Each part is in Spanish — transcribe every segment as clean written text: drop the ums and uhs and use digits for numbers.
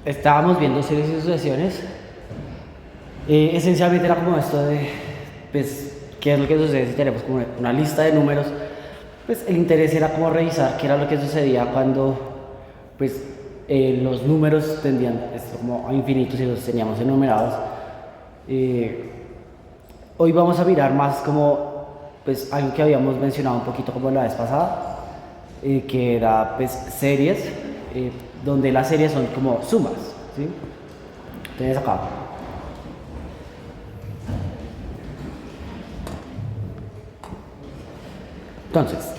estábamos viendo series y sucesiones. Esencialmente era como esto de, pues, qué es lo que sucede si tenemos como una lista de números. Pues el interés era como revisar qué era lo que sucedía cuando, pues, los números tendían como a infinitos y los teníamos enumerados. Hoy vamos a mirar más como, pues, algo que habíamos mencionado un poquito como la vez pasada, que era, pues, series, donde las series son como sumas, ¿sí? Entonces acá. Entonces,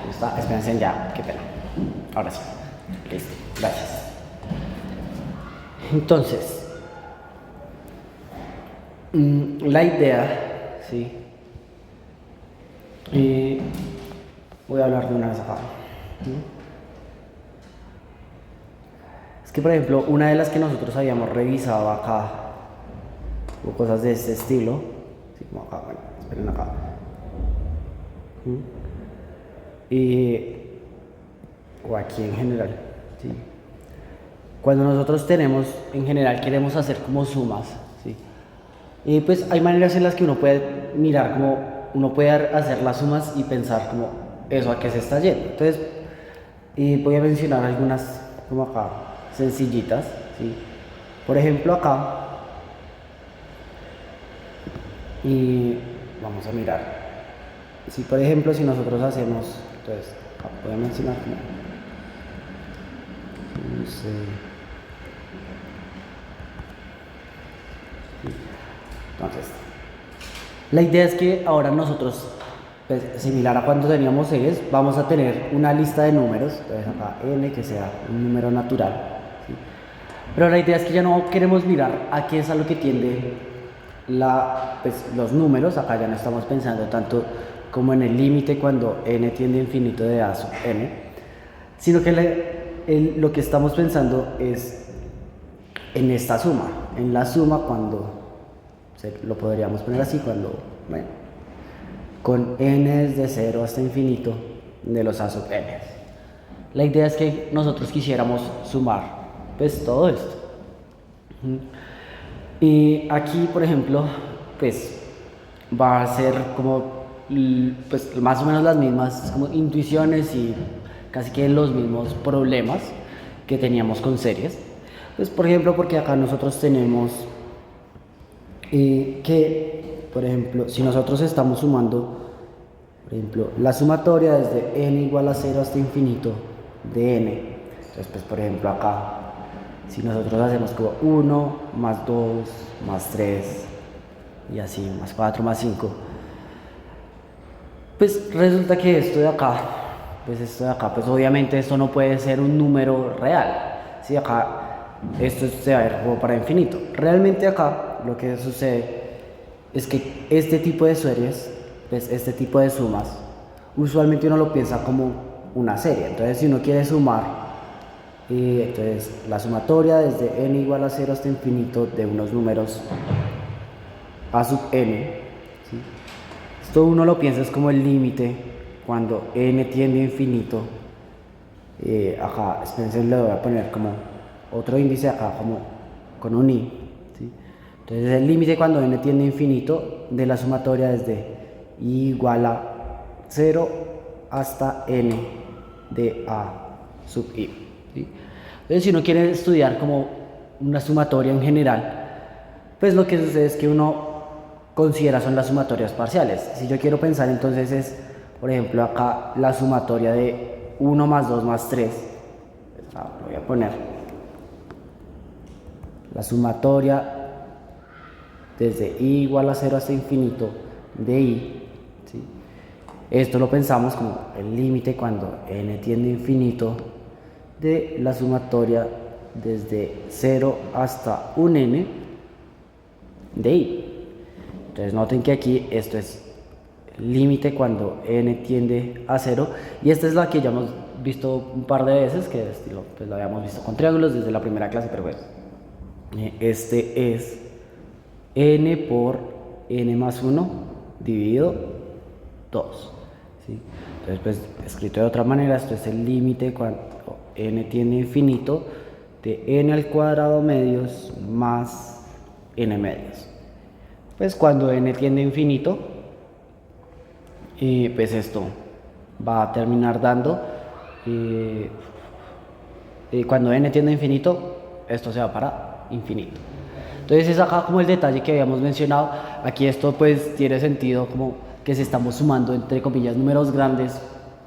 está, espérense ya, qué pena. Ahora sí, listo, gracias. Entonces, la idea, ¿sí? Voy a hablar de una vez acá. Es que, por ejemplo, una de las que nosotros habíamos revisado acá, o cosas de este estilo, ¿sí? Como acá, bueno, esperen acá. O aquí en general, ¿sí? Cuando nosotros tenemos, en general, queremos hacer como sumas, ¿sí? Pues hay maneras en las que uno puede mirar como, uno puede hacer las sumas y pensar como, eso a qué se está yendo. Entonces, voy a mencionar algunas como acá, sencillitas, ¿sí? Por ejemplo, acá, y vamos a mirar. Si por ejemplo, si nosotros hacemos, entonces, voy a mencionar como, no sé, entonces, la idea es que ahora nosotros, pues, similar a cuando teníamos series, vamos a tener una lista de números, entonces acá n que sea un número natural, ¿sí? Pero la idea es que ya no queremos mirar a qué es a lo que tiende pues, los números, acá ya no estamos pensando tanto como en el límite cuando n tiende a infinito de a sub n, sino que lo que estamos pensando es en esta suma, en la suma cuando, lo podríamos poner así, cuando, bueno, con n desde 0 hasta infinito de los a sub n. La idea es que nosotros quisiéramos sumar, pues, todo esto. Y aquí, por ejemplo, pues, va a ser como, pues, más o menos las mismas como intuiciones y casi que los mismos problemas que teníamos con series. Pues, por ejemplo, porque acá nosotros tenemos que, por ejemplo, si nosotros estamos sumando, por ejemplo, la sumatoria desde n igual a 0 hasta infinito de n, entonces, pues, por ejemplo, acá, si nosotros hacemos como 1 más 2 más 3 y así, más 4 más 5, pues resulta que esto de acá, pues obviamente esto no puede ser un número real. Si acá esto se va a ver como para infinito. Realmente acá lo que sucede es que este tipo de series, pues este tipo de sumas, usualmente uno lo piensa como una serie. Entonces, si uno quiere sumar, entonces la sumatoria desde n igual a 0 hasta infinito de unos números a sub n, ¿sí? Esto uno lo piensa es como el límite cuando n tiende a infinito. Acá, espérense, le voy a poner como otro índice acá, como con un i, ¿sí? Entonces el límite cuando n tiende a infinito de la sumatoria desde i igual a 0 hasta n de a sub i, ¿sí? Entonces, si uno quiere estudiar como una sumatoria en general, pues lo que sucede es que uno considera son las sumatorias parciales. Si yo quiero pensar, entonces es, por ejemplo, acá la sumatoria de 1 más 2 más 3, lo voy a poner, la sumatoria desde i igual a 0 hasta infinito de i, ¿sí? Esto lo pensamos como el límite cuando n tiende a infinito de la sumatoria desde 0 hasta un n de i. Entonces noten que aquí esto es límite cuando n tiende a 0, y esta es la que ya hemos visto un par de veces, que pues lo habíamos visto con triángulos desde la primera clase, pero bueno, este es n por n más 1 dividido 2, ¿sí? Entonces, pues, escrito de otra manera, esto es el límite cuando n tiende a infinito de n al cuadrado medios más n medios. Pues cuando n tiende a infinito, pues esto va a terminar dando, cuando n tiende a infinito, esto se va para infinito. Entonces es acá como el detalle que habíamos mencionado. Aquí esto pues tiene sentido como que si estamos sumando entre comillas números grandes,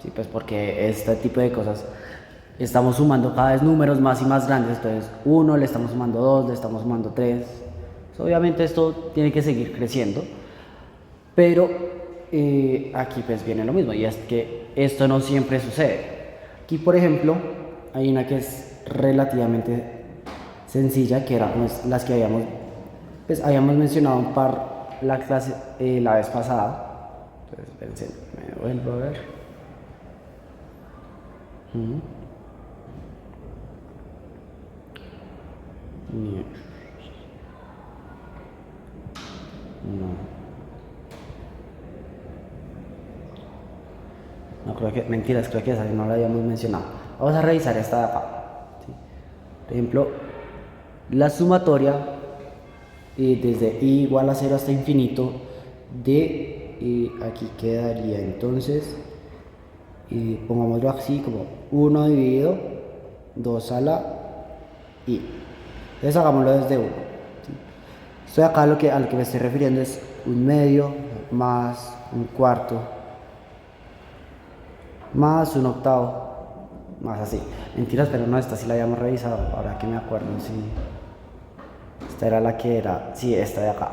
¿sí? Pues porque este tipo de cosas estamos sumando cada vez números más y más grandes. Entonces 1 le estamos sumando 2, le estamos sumando 3. Pues, obviamente esto tiene que seguir creciendo, pero aquí pues viene lo mismo, y es que esto no siempre sucede. Aquí por ejemplo hay una que es relativamente sencilla, que era pues, las que habíamos mencionado un par la clase la vez pasada. Entonces me vuelvo a ver. No creo que, mentiras, creo que esa no la habíamos mencionado. Vamos a revisar esta de acá, ¿sí? Por ejemplo, la sumatoria desde i igual a 0 hasta infinito de, aquí quedaría entonces, pongámoslo así como 1 dividido 2 a la i. Entonces hagámoslo desde 1. ¿Sí? Esto de acá a lo que me estoy refiriendo es un medio más un cuarto más un octavo más así. Mentiras, pero no, esta sí la habíamos revisado, ahora que me acuerdo, sí. Esta era la que era, sí, esta de acá.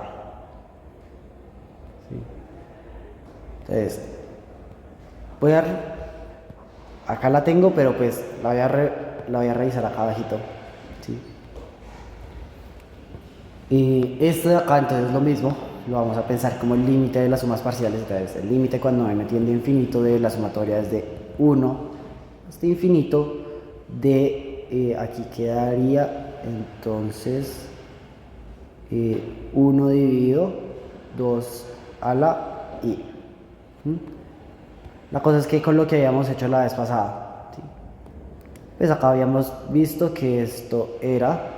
¿Sí? Entonces, acá la tengo, pero pues la voy a revisar acá abajito. ¿Sí? Y esto de acá entonces es lo mismo, lo vamos a pensar como el límite de las sumas parciales. Entonces el límite cuando n tiende a infinito de la sumatoria es de 1 hasta infinito de, aquí quedaría entonces 1 dividido 2 a la i. La cosa es que con lo que habíamos hecho la vez pasada, ¿sí? Pues acá habíamos visto que esto era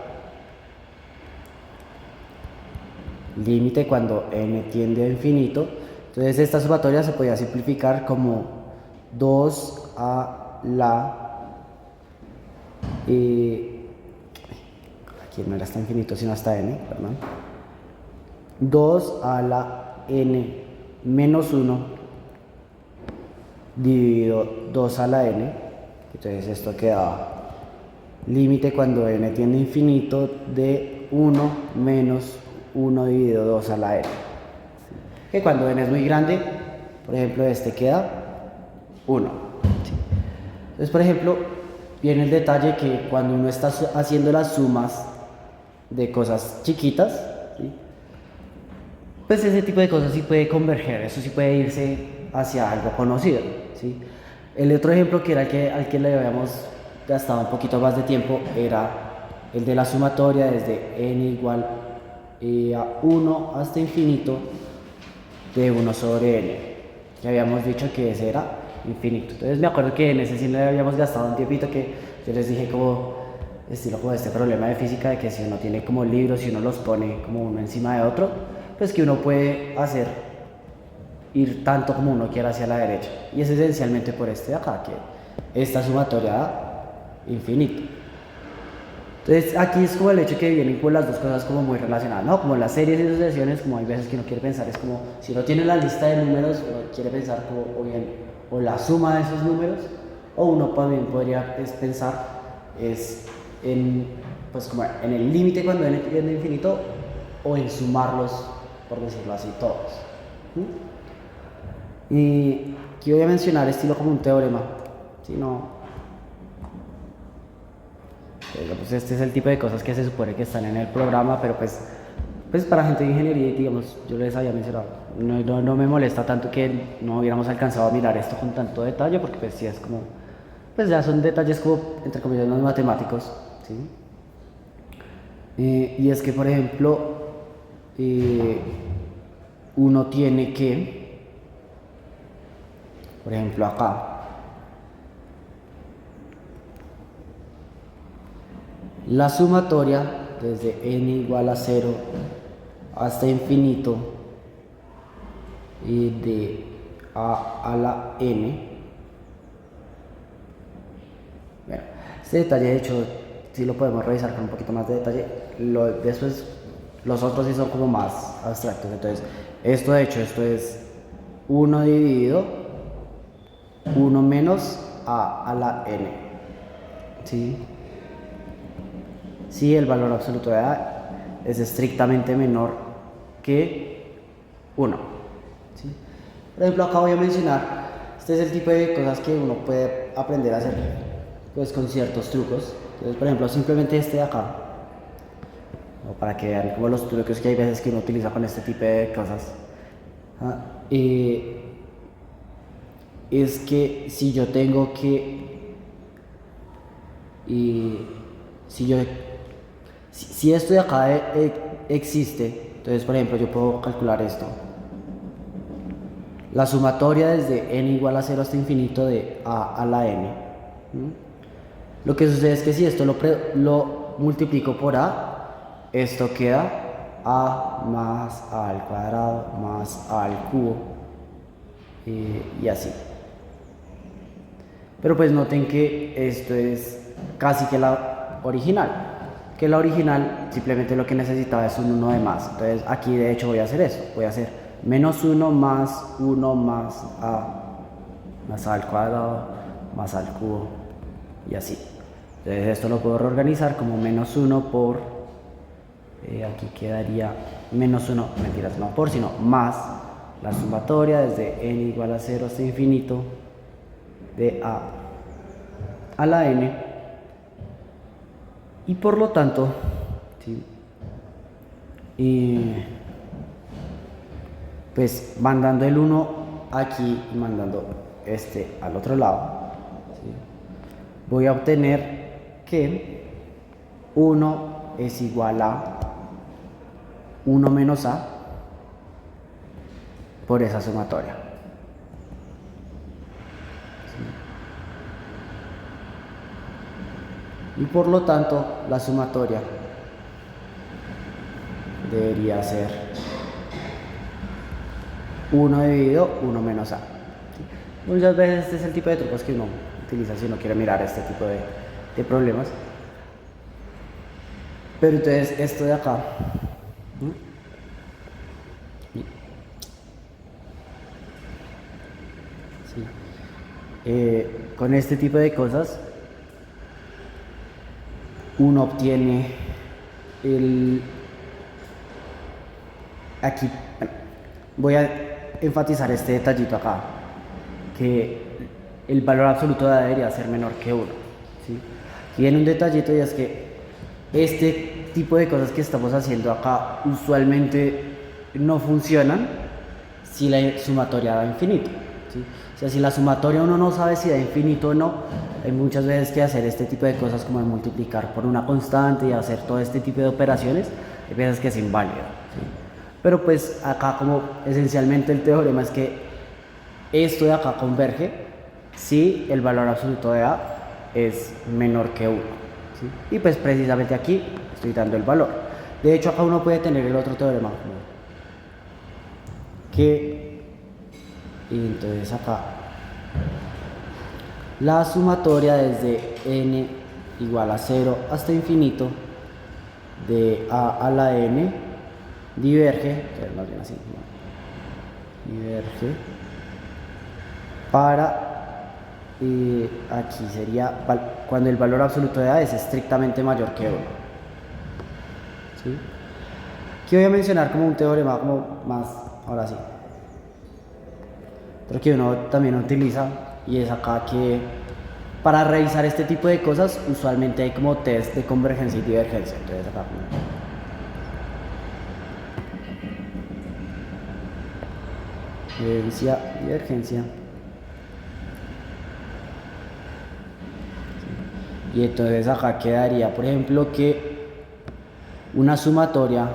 límite cuando n tiende a infinito. Entonces esta sumatoria se podía simplificar como 2 a la aquí no era hasta infinito sino hasta n, perdón, 2 a la n menos 1 dividido 2 a la n. Entonces esto quedaba límite cuando n tiende a infinito de 1 menos 1 dividido 2 a la n. Que cuando n es muy grande, por ejemplo este queda 1. ¿Sí? Entonces por ejemplo viene el detalle que cuando uno está haciendo las sumas de cosas chiquitas, ¿sí? Pues ese tipo de cosas sí puede converger, eso sí puede irse hacia algo conocido, ¿sí? El otro ejemplo que era al que le habíamos gastado un poquito más de tiempo era el de la sumatoria desde n igual a 1 hasta infinito de 1 sobre n, que habíamos dicho que ese era infinito. Entonces me acuerdo que en ese sí le habíamos gastado un tiempito, que yo les dije como estilo como este problema de física de que si uno tiene como libros y uno los pone como uno encima de otro, pues que uno puede hacer ir tanto como uno quiera hacia la derecha, y es esencialmente por este de acá, que esta sumatoria da infinito. Entonces aquí es como el hecho que vienen con las dos cosas como muy relacionadas, ¿no? Como las series y sucesiones, como hay veces que uno quiere pensar, es como si uno tiene la lista de números, uno quiere pensar como o bien o la suma de esos números, o uno también podría pensar pues como en el límite cuando n tiende a infinito, o en sumarlos, por decirlo así, todos. Y aquí voy a mencionar estilo como un teorema, si no, pues este es el tipo de cosas que se supone que están en el programa, pero pues para gente de ingeniería, digamos, yo les había mencionado, no me molesta tanto que no hubiéramos alcanzado a mirar esto con tanto detalle, porque pues sí es como, pues ya son detalles como, entre comillas, los matemáticos, ¿sí? Y es que, por ejemplo, uno tiene que Por ejemplo, acá. La sumatoria desde n igual a 0 hasta infinito y de a la n. Bueno, este detalle de hecho sí lo podemos revisar con un poquito más de detalle. Después los otros sí son como más abstractos. Entonces esto de hecho, esto es 1 dividido 1 menos a la n. ¿Sí? Si el valor absoluto de a es estrictamente menor que 1. ¿Sí? Por ejemplo, acá voy a mencionar, este es el tipo de cosas que uno puede aprender a hacer pues con ciertos trucos. Entonces, por ejemplo, simplemente este de acá, o para que vean como los trucos que hay veces que uno utiliza con este tipo de cosas. Es que si yo tengo que si esto de acá existe, entonces por ejemplo yo puedo calcular esto. La sumatoria desde n igual a 0 hasta infinito de a la n. Lo que sucede es que si esto lo multiplico por a, esto queda a más a al cuadrado más a al cubo y así. Pero pues noten que esto es casi que la original. Que la original simplemente lo que necesitaba es un 1 de más. Entonces aquí de hecho voy a hacer eso. Voy a hacer menos 1 más 1 más a al cuadrado más al cubo y así. Entonces esto lo puedo reorganizar como menos 1 por, aquí quedaría menos 1, mentiras, no por, sino más la sumatoria desde n igual a 0 hasta infinito de a la n. Y por lo tanto, ¿sí? Pues mandando el 1 aquí y mandando este al otro lado, ¿sí? Voy a obtener que 1 es igual a 1 menos a por esa sumatoria. Y por lo tanto la sumatoria debería ser 1 dividido 1 menos a. Muchas veces este es el tipo de trucos que uno utiliza si uno quiere mirar este tipo de problemas. Pero entonces esto de acá, ¿sí? Con este tipo de cosas uno obtiene aquí voy a enfatizar este detallito acá, que el valor absoluto de A debería ser menor que 1, ¿sí? Y viene un detallito y es que este tipo de cosas que estamos haciendo acá usualmente no funcionan si la sumatoria da infinito, ¿sí? O sea, si la sumatoria uno no sabe si da infinito o no, hay muchas veces que hacer este tipo de cosas como de multiplicar por una constante y hacer todo este tipo de operaciones, hay veces que es inválido, ¿sí? Pero pues acá como esencialmente el teorema es que esto de acá converge si el valor absoluto de A es menor que 1, ¿sí? Y pues precisamente aquí estoy dando el valor. De hecho acá uno puede tener el otro teorema que, y entonces acá la sumatoria desde n igual a 0 hasta infinito de a la n diverge, más bien así, diverge para, aquí sería cuando el valor absoluto de a es estrictamente mayor que 1, ¿sí? Aquí voy a mencionar como un teorema como más, ahora sí, pero que uno también utiliza, y es acá que para revisar este tipo de cosas usualmente hay como test de convergencia y divergencia. Entonces acá convergencia, divergencia, y entonces acá quedaría por ejemplo que una sumatoria,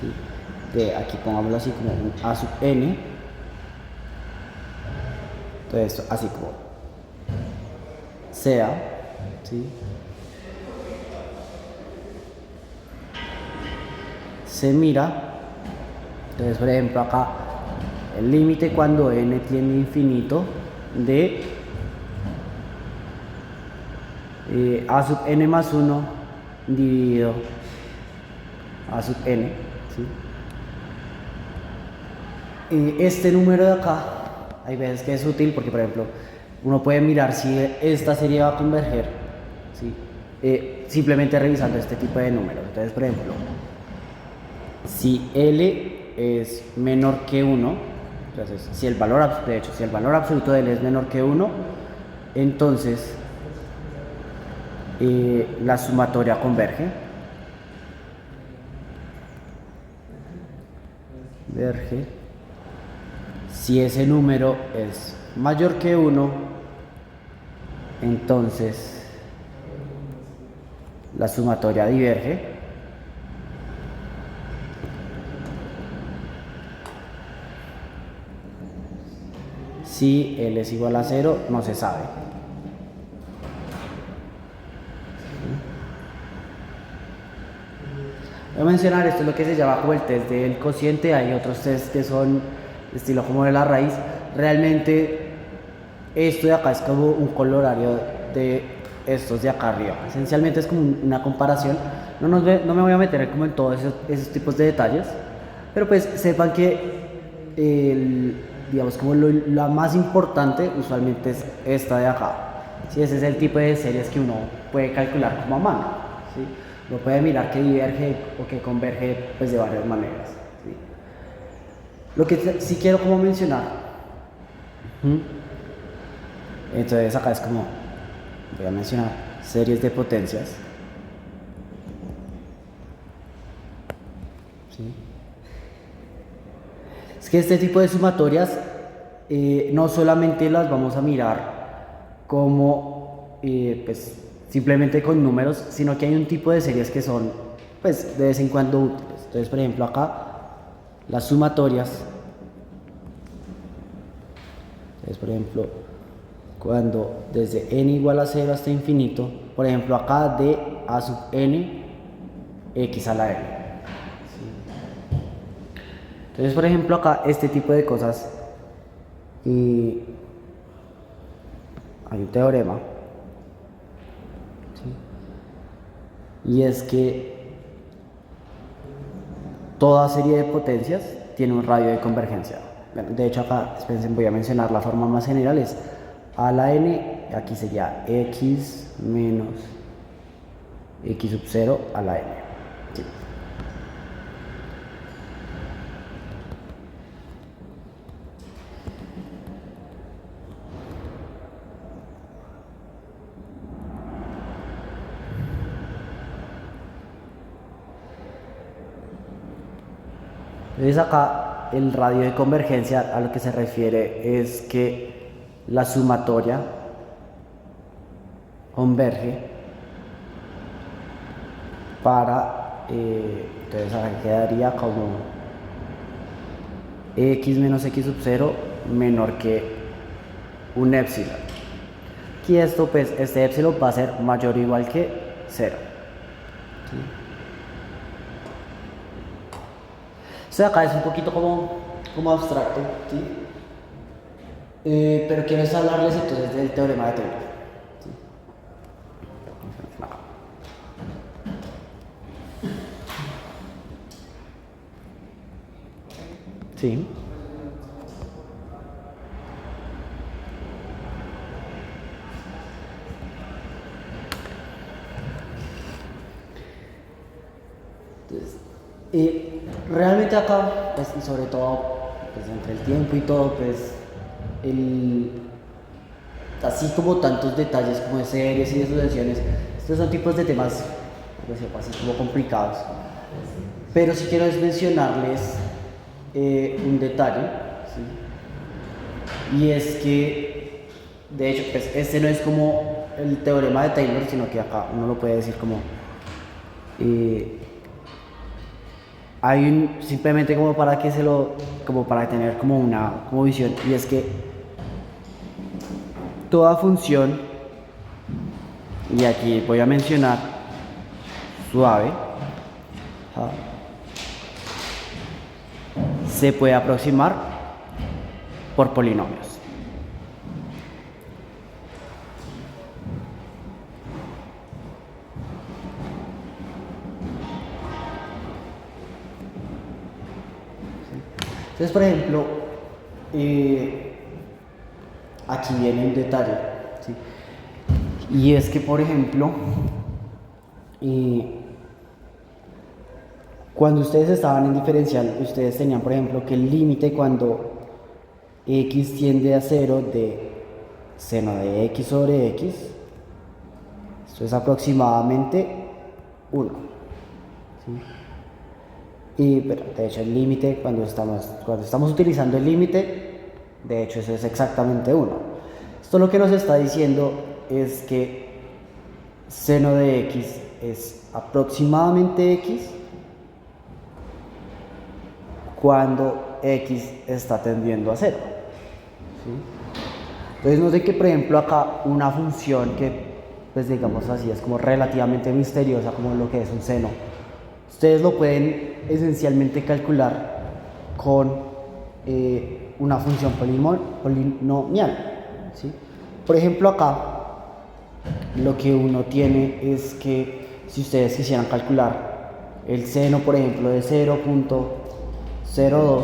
¿sí?, de, aquí pongámoslo así como un A sub n, entonces esto así como sea, ¿sí? Se mira, entonces por ejemplo acá el límite cuando n tiende a infinito de a sub n más 1 dividido a sub n, ¿sí? Este número de acá, hay veces que es útil porque, por ejemplo, uno puede mirar si esta serie va a converger, ¿sí? Simplemente revisando este tipo de números. Entonces, por ejemplo, si L es menor que 1, entonces, si el valor absoluto de L es menor que 1, entonces la sumatoria converge. Si ese número es mayor que 1, entonces la sumatoria diverge. Si L es igual a 0, no se sabe. Voy a mencionar, esto es lo que se llama como el test del cociente. Hay otros test que son estilo como de la raíz. Realmente esto de acá es como un colorario de estos de acá arriba. Esencialmente es como una comparación. No me voy a meter como en todos esos tipos de detalles, pero pues sepan que digamos como la más importante usualmente es esta de acá. ¿Sí? Ese es el tipo de series que uno puede calcular como a mano, ¿sí? Uno puede mirar que diverge o que converge pues de varias maneras, ¿sí? Lo que sí quiero como mencionar, entonces acá es como, voy a mencionar series de potencias, ¿sí? Es que este tipo de sumatorias no solamente las vamos a mirar como pues simplemente con números, sino que hay un tipo de series que son pues de vez en cuando útiles. Entonces, por ejemplo, acá las sumatorias, entonces por ejemplo cuando desde n igual a 0 hasta infinito, por ejemplo acá de a sub n x a la n, ¿sí? Entonces por ejemplo acá este tipo de cosas, hay un teorema, ¿sí? Y es que toda serie de potencias tiene un radio de convergencia. Bueno, de hecho acá, espérense, voy a mencionar la forma más general, es a la n, aquí sería x menos x sub 0 a la n. Sí. Entonces acá el radio de convergencia a lo que se refiere es que la sumatoria converge para, entonces acá quedaría como x menos x sub 0 menor que un épsilon. Aquí esto, pues, este épsilon va a ser mayor o igual que 0. ¿Sí? Esto de acá es un poquito como abstracto, ¿sí? Pero quiero hablarles entonces del teorema de Taylor. ¿Sí? ¿Sí? Realmente acá, pues, y sobre todo, pues, entre el tiempo y todo, pues, así como tantos detalles como de series y de sucesiones, estos son tipos de temas, pues, así como complicados. Pero sí quiero es mencionarles un detalle, ¿sí? Y es que, de hecho, pues, este no es como el teorema de Taylor, sino que acá uno lo puede decir como simplemente como para que como para tener como una como visión, y es que toda función, y aquí voy a mencionar suave, se puede aproximar por polinomios. Entonces, por ejemplo, aquí viene un detalle, ¿sí? Y es que, por ejemplo, cuando ustedes estaban en diferencial, ustedes tenían, por ejemplo, que el límite cuando x tiende a 0 de seno de x sobre x, esto es aproximadamente 1. ¿Sí? Pero de hecho el límite, cuando estamos utilizando el límite, de hecho eso es exactamente 1. Esto lo que nos está diciendo es que seno de x es aproximadamente x cuando x está tendiendo a 0. ¿Sí? Entonces no sé que, por ejemplo, acá una función que, pues digamos así, es como relativamente misteriosa, como lo que es un seno, ustedes lo pueden esencialmente calcular con una función polinomial, ¿sí? Por ejemplo, acá lo que uno tiene es que si ustedes quisieran calcular el seno, por ejemplo, de 0.02,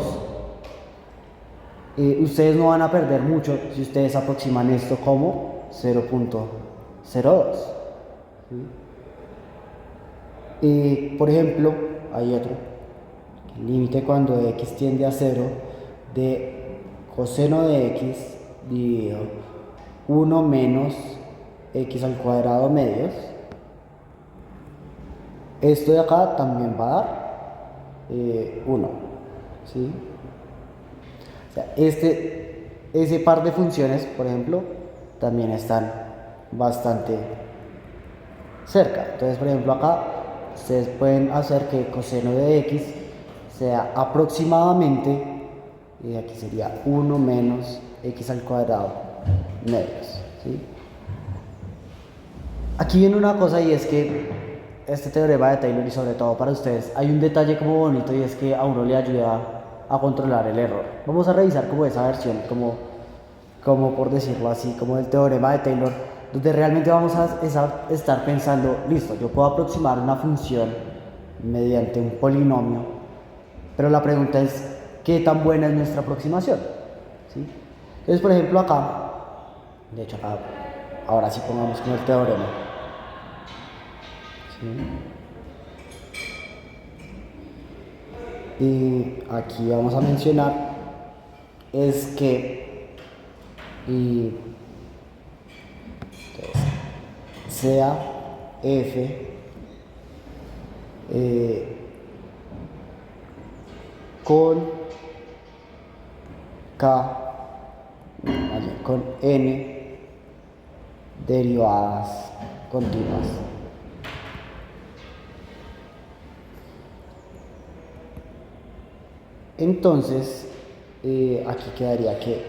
ustedes no van a perder mucho si ustedes aproximan esto como 0.02. ¿Sí? Por ejemplo, hay otro, el límite cuando x tiende a 0 de coseno de x dividido 1 menos x al cuadrado medios. Esto de acá también va a dar 1. ¿Sí? O sea, ese par de funciones, por ejemplo, también están bastante cerca. Entonces, por ejemplo, acá ustedes pueden hacer que coseno de x sea aproximadamente, y aquí sería 1 menos x al cuadrado medios. ¿Sí? Aquí viene una cosa, y es que este teorema de Taylor, y sobre todo para ustedes, hay un detalle como bonito, y es que a uno le ayuda a controlar el error. Vamos a revisar como esa versión, como por decirlo así, como el teorema de Taylor, donde realmente vamos a estar pensando, listo, yo puedo aproximar una función mediante un polinomio, pero la pregunta es, ¿qué tan buena es nuestra aproximación? ¿Sí? Entonces, por ejemplo, acá, de hecho acá, ahora sí pongamos como el teorema. ¿Sí? Y aquí vamos a mencionar es que entonces, sea f con k, con n derivadas continuas. Entonces, aquí quedaría que,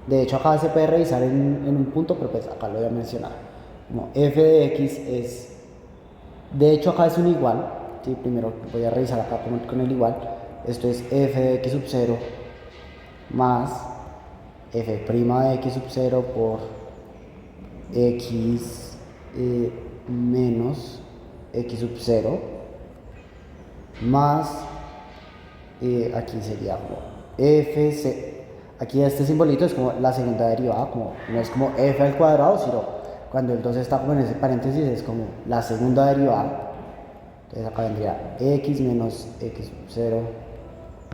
de hecho acá se puede revisar en un punto, pero pues acá lo voy a mencionar. Como f de x es, de hecho acá es un igual, ¿sí? Primero voy a revisar acá con el igual. Esto es f de x sub 0 más f' de x sub 0 por x menos x sub 0 más, aquí sería como fc, aquí este simbolito es como la segunda derivada, como, no es como f al cuadrado, sino cuando el 2 está como en ese paréntesis es como la segunda derivada. Entonces acá vendría x menos x sub 0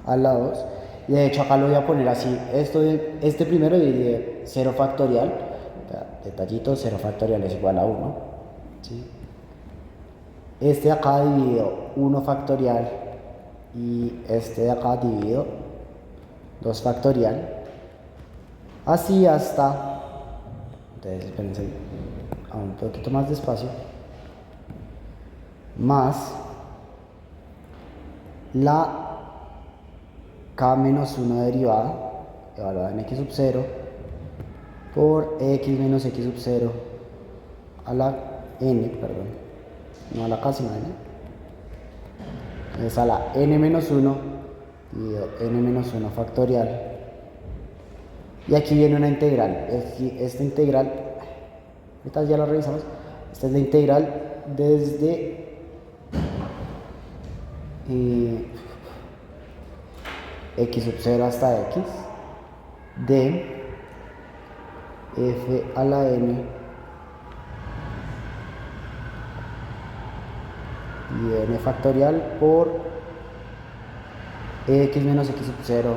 a la 2, y de hecho acá lo voy a poner así, este primero divide 0 factorial, detallito, 0 factorial es igual a 1, ¿sí? Este de acá dividido 1 factorial y este de acá dividido 2 factorial, así hasta, entonces espérense a un poquito más despacio, más la k menos 1 derivada evaluada en x sub 0 por x menos x sub 0 a la n, perdón, no a la k sino a n, es a la n menos 1 dividido n menos 1 factorial. Y aquí viene una integral. Esta integral, ahorita ya la revisamos, esta es la integral desde x sub 0 hasta x de f a la n y n factorial por x menos x sub 0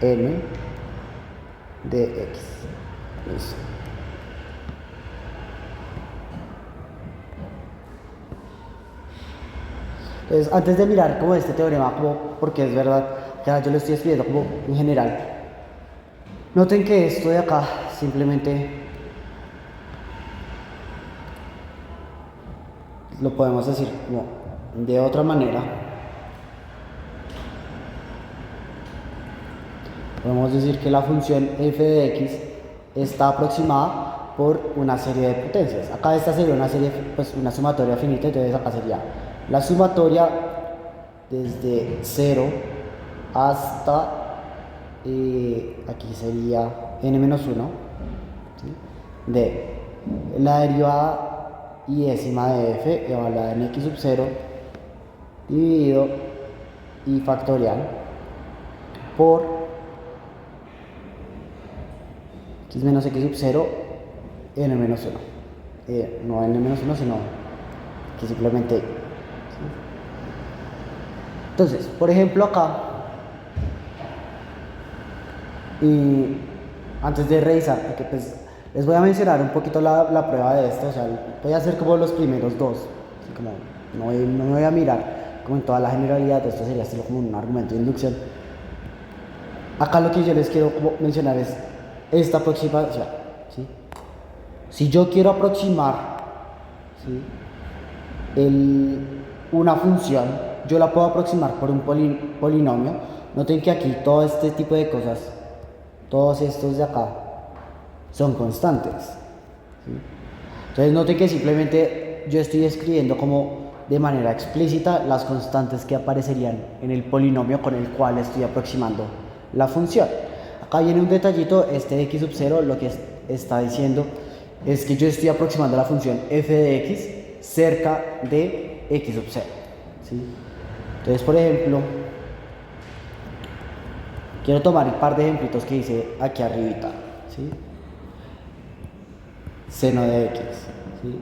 n de x. Listo. Entonces, antes de mirar como este teorema, como porque es verdad, ya yo lo estoy escribiendo como en general, noten que esto de acá simplemente lo podemos decir como de otra manera. Podemos decir que la función f de x está aproximada por una serie de potencias. Acá esta sería una serie, pues una sumatoria finita, entonces acá sería la sumatoria desde 0 hasta, aquí sería n-1, ¿sí? De la derivada y décima de f evaluada en x sub 0 dividido y factorial por x menos x sub 0 n menos 1. No n menos 1, sino que simplemente. Entonces, por ejemplo, acá, y antes de revisar, porque pues les voy a mencionar un poquito la prueba de esto, o sea, voy a hacer como los primeros dos, así como no me voy a mirar como en toda la generalidad de esto, sería solo como un argumento de inducción. Acá lo que yo les quiero mencionar es esta aproximación, ¿sí? Si yo quiero aproximar, ¿sí?, una función, yo la puedo aproximar por un polinomio. Noten que aquí todo este tipo de cosas, todos estos de acá, son constantes, ¿sí? Entonces noten que simplemente yo estoy escribiendo como de manera explícita las constantes que aparecerían en el polinomio con el cual estoy aproximando la función. Acá viene un detallito, este de x sub 0 lo que está diciendo es que yo estoy aproximando la función f de x cerca de x sub 0, ¿sí? Entonces, por ejemplo, quiero tomar un par de ejemplitos que hice aquí arribita, ¿sí? Seno de x, ¿sí?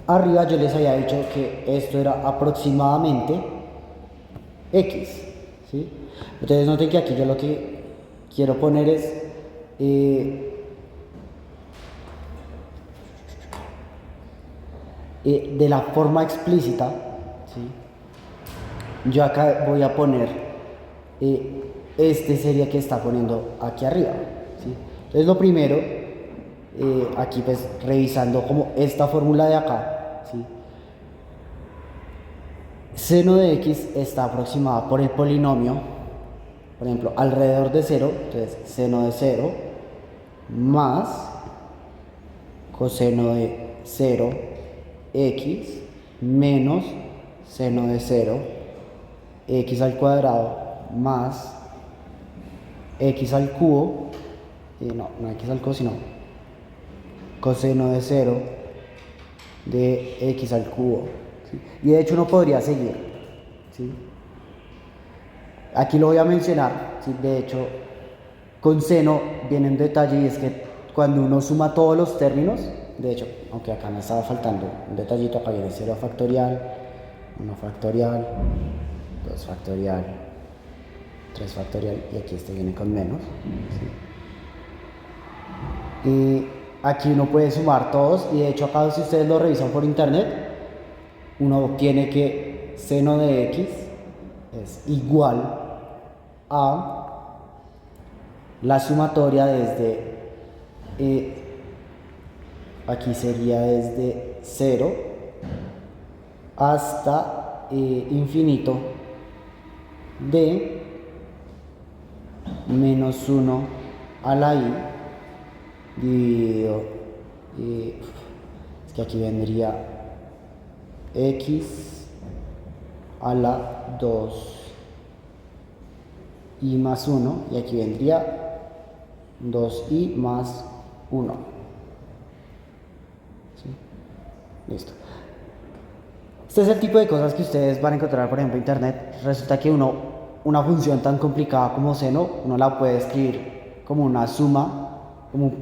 Arriba yo les había dicho que esto era aproximadamente x, ¿sí? Entonces noten que aquí yo lo que quiero poner es de la forma explícita, ¿sí? Yo acá voy a poner este sería que está poniendo aquí arriba, ¿sí? Entonces lo primero, aquí pues revisando como esta fórmula de acá, ¿sí?, seno de x está aproximada por el polinomio, por ejemplo, alrededor de 0, entonces seno de 0 más coseno de 0 x menos seno de 0 x al cuadrado más x al cubo, no x al cubo, sino coseno de 0 de x al cubo, ¿sí? Y de hecho uno podría seguir, ¿sí? Aquí lo voy a mencionar, ¿sí? De hecho, con seno viene un detalle y es que cuando uno suma todos los términos, de hecho, aunque acá me estaba faltando un detallito, acá viene 0 factorial, 1 factorial, 2 factorial, 3 factorial y aquí este viene con menos, ¿sí? Y aquí uno puede sumar todos y de hecho acá si ustedes lo revisan por internet, uno obtiene que seno de x es igual a la sumatoria desde aquí sería desde 0 hasta infinito de menos 1 a la i dividido, es que aquí vendría x a la 2i más 1 y aquí vendría 2i más 1. ¿Sí? Listo. Este es el tipo de cosas que ustedes van a encontrar, por ejemplo, en internet. Resulta que una función tan complicada como seno, uno la puede escribir como una suma, como,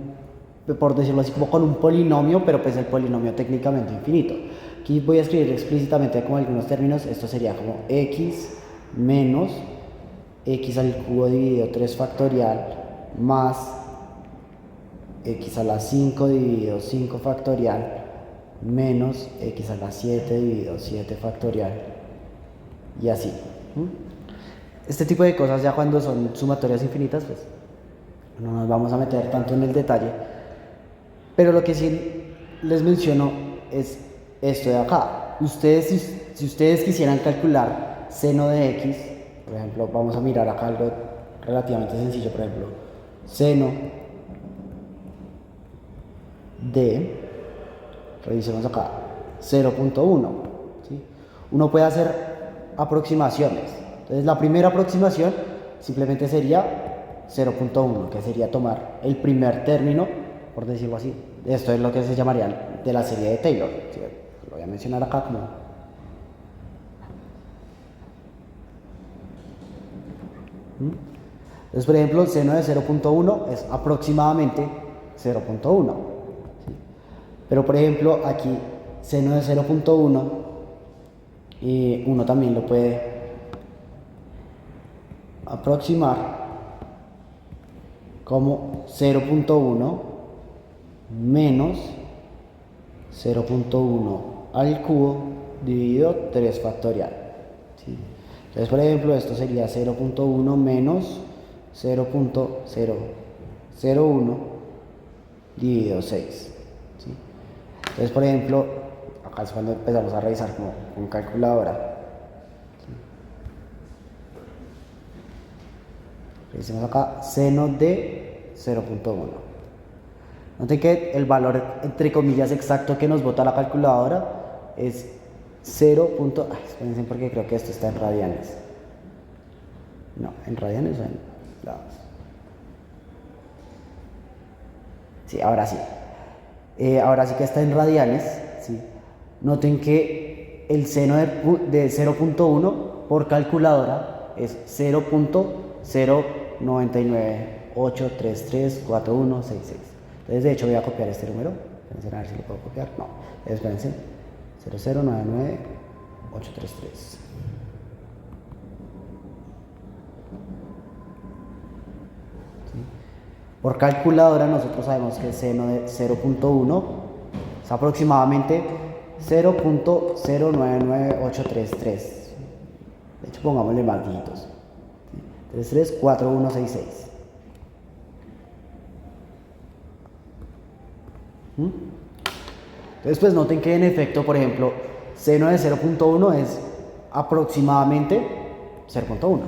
por decirlo así, como con un polinomio, pero pues el polinomio técnicamente infinito. Aquí voy a escribir explícitamente como algunos términos. Esto sería como x menos x al cubo dividido 3 factorial más x a la 5 dividido 5 factorial menos x a la 7 dividido 7 factorial y así. Este tipo de cosas ya cuando son sumatorias infinitas, pues no nos vamos a meter tanto en el detalle, pero lo que sí les menciono es esto de acá. Ustedes, si ustedes quisieran calcular seno de x, por ejemplo, vamos a mirar acá algo relativamente sencillo, por ejemplo, seno de, revisemos acá, 0.1, ¿sí? Uno puede hacer aproximaciones. Entonces la primera aproximación simplemente sería 0.1, que sería tomar el primer término, por decirlo así. Esto es lo que se llamaría de la serie de Taylor, ¿sí? Lo voy a mencionar acá como entonces, por ejemplo, seno de 0.1 es aproximadamente 0.1, ¿sí? Pero por ejemplo aquí seno de 0.1 uno también lo puede aproximar como 0.1 menos 0.1 al cubo dividido 3 factorial, ¿sí? Entonces, por ejemplo, esto sería 0.1 menos 0.001 dividido 6, ¿sí? Entonces, por ejemplo, acá es cuando empezamos a revisar como con calculadora. Revisemos acá, seno de 0.1. Noten que el valor, entre comillas, exacto que nos bota la calculadora es 0. Espérense porque creo que esto está en radianes. No, en radianes o en grados. Sí, ahora sí. Ahora sí que está en radianes, ¿sí? Noten que el seno de 0.1 por calculadora es 0.099833416. Entonces, de hecho, voy a copiar este número. Espérense a ver si lo puedo copiar. No, espérense. 0099833. ¿Sí? Por calculadora, nosotros sabemos que el seno de 0.1 es aproximadamente 0.0998833. De hecho, pongámosle más dígitos. 334166. Entonces, pues noten que en efecto, por ejemplo, seno de 0.1 es aproximadamente 0.1.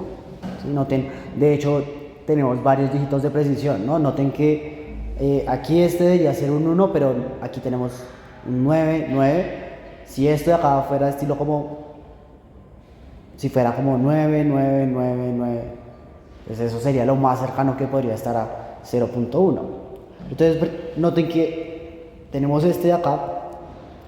¿Sí? Noten, de hecho, tenemos varios dígitos de precisión, ¿no? Noten que aquí este debería ser un 1, pero aquí tenemos un 9. Si esto de acá fuera estilo como, si fuera como 9, pues eso sería lo más cercano que podría estar a 0.1. Entonces, noten que tenemos este de acá.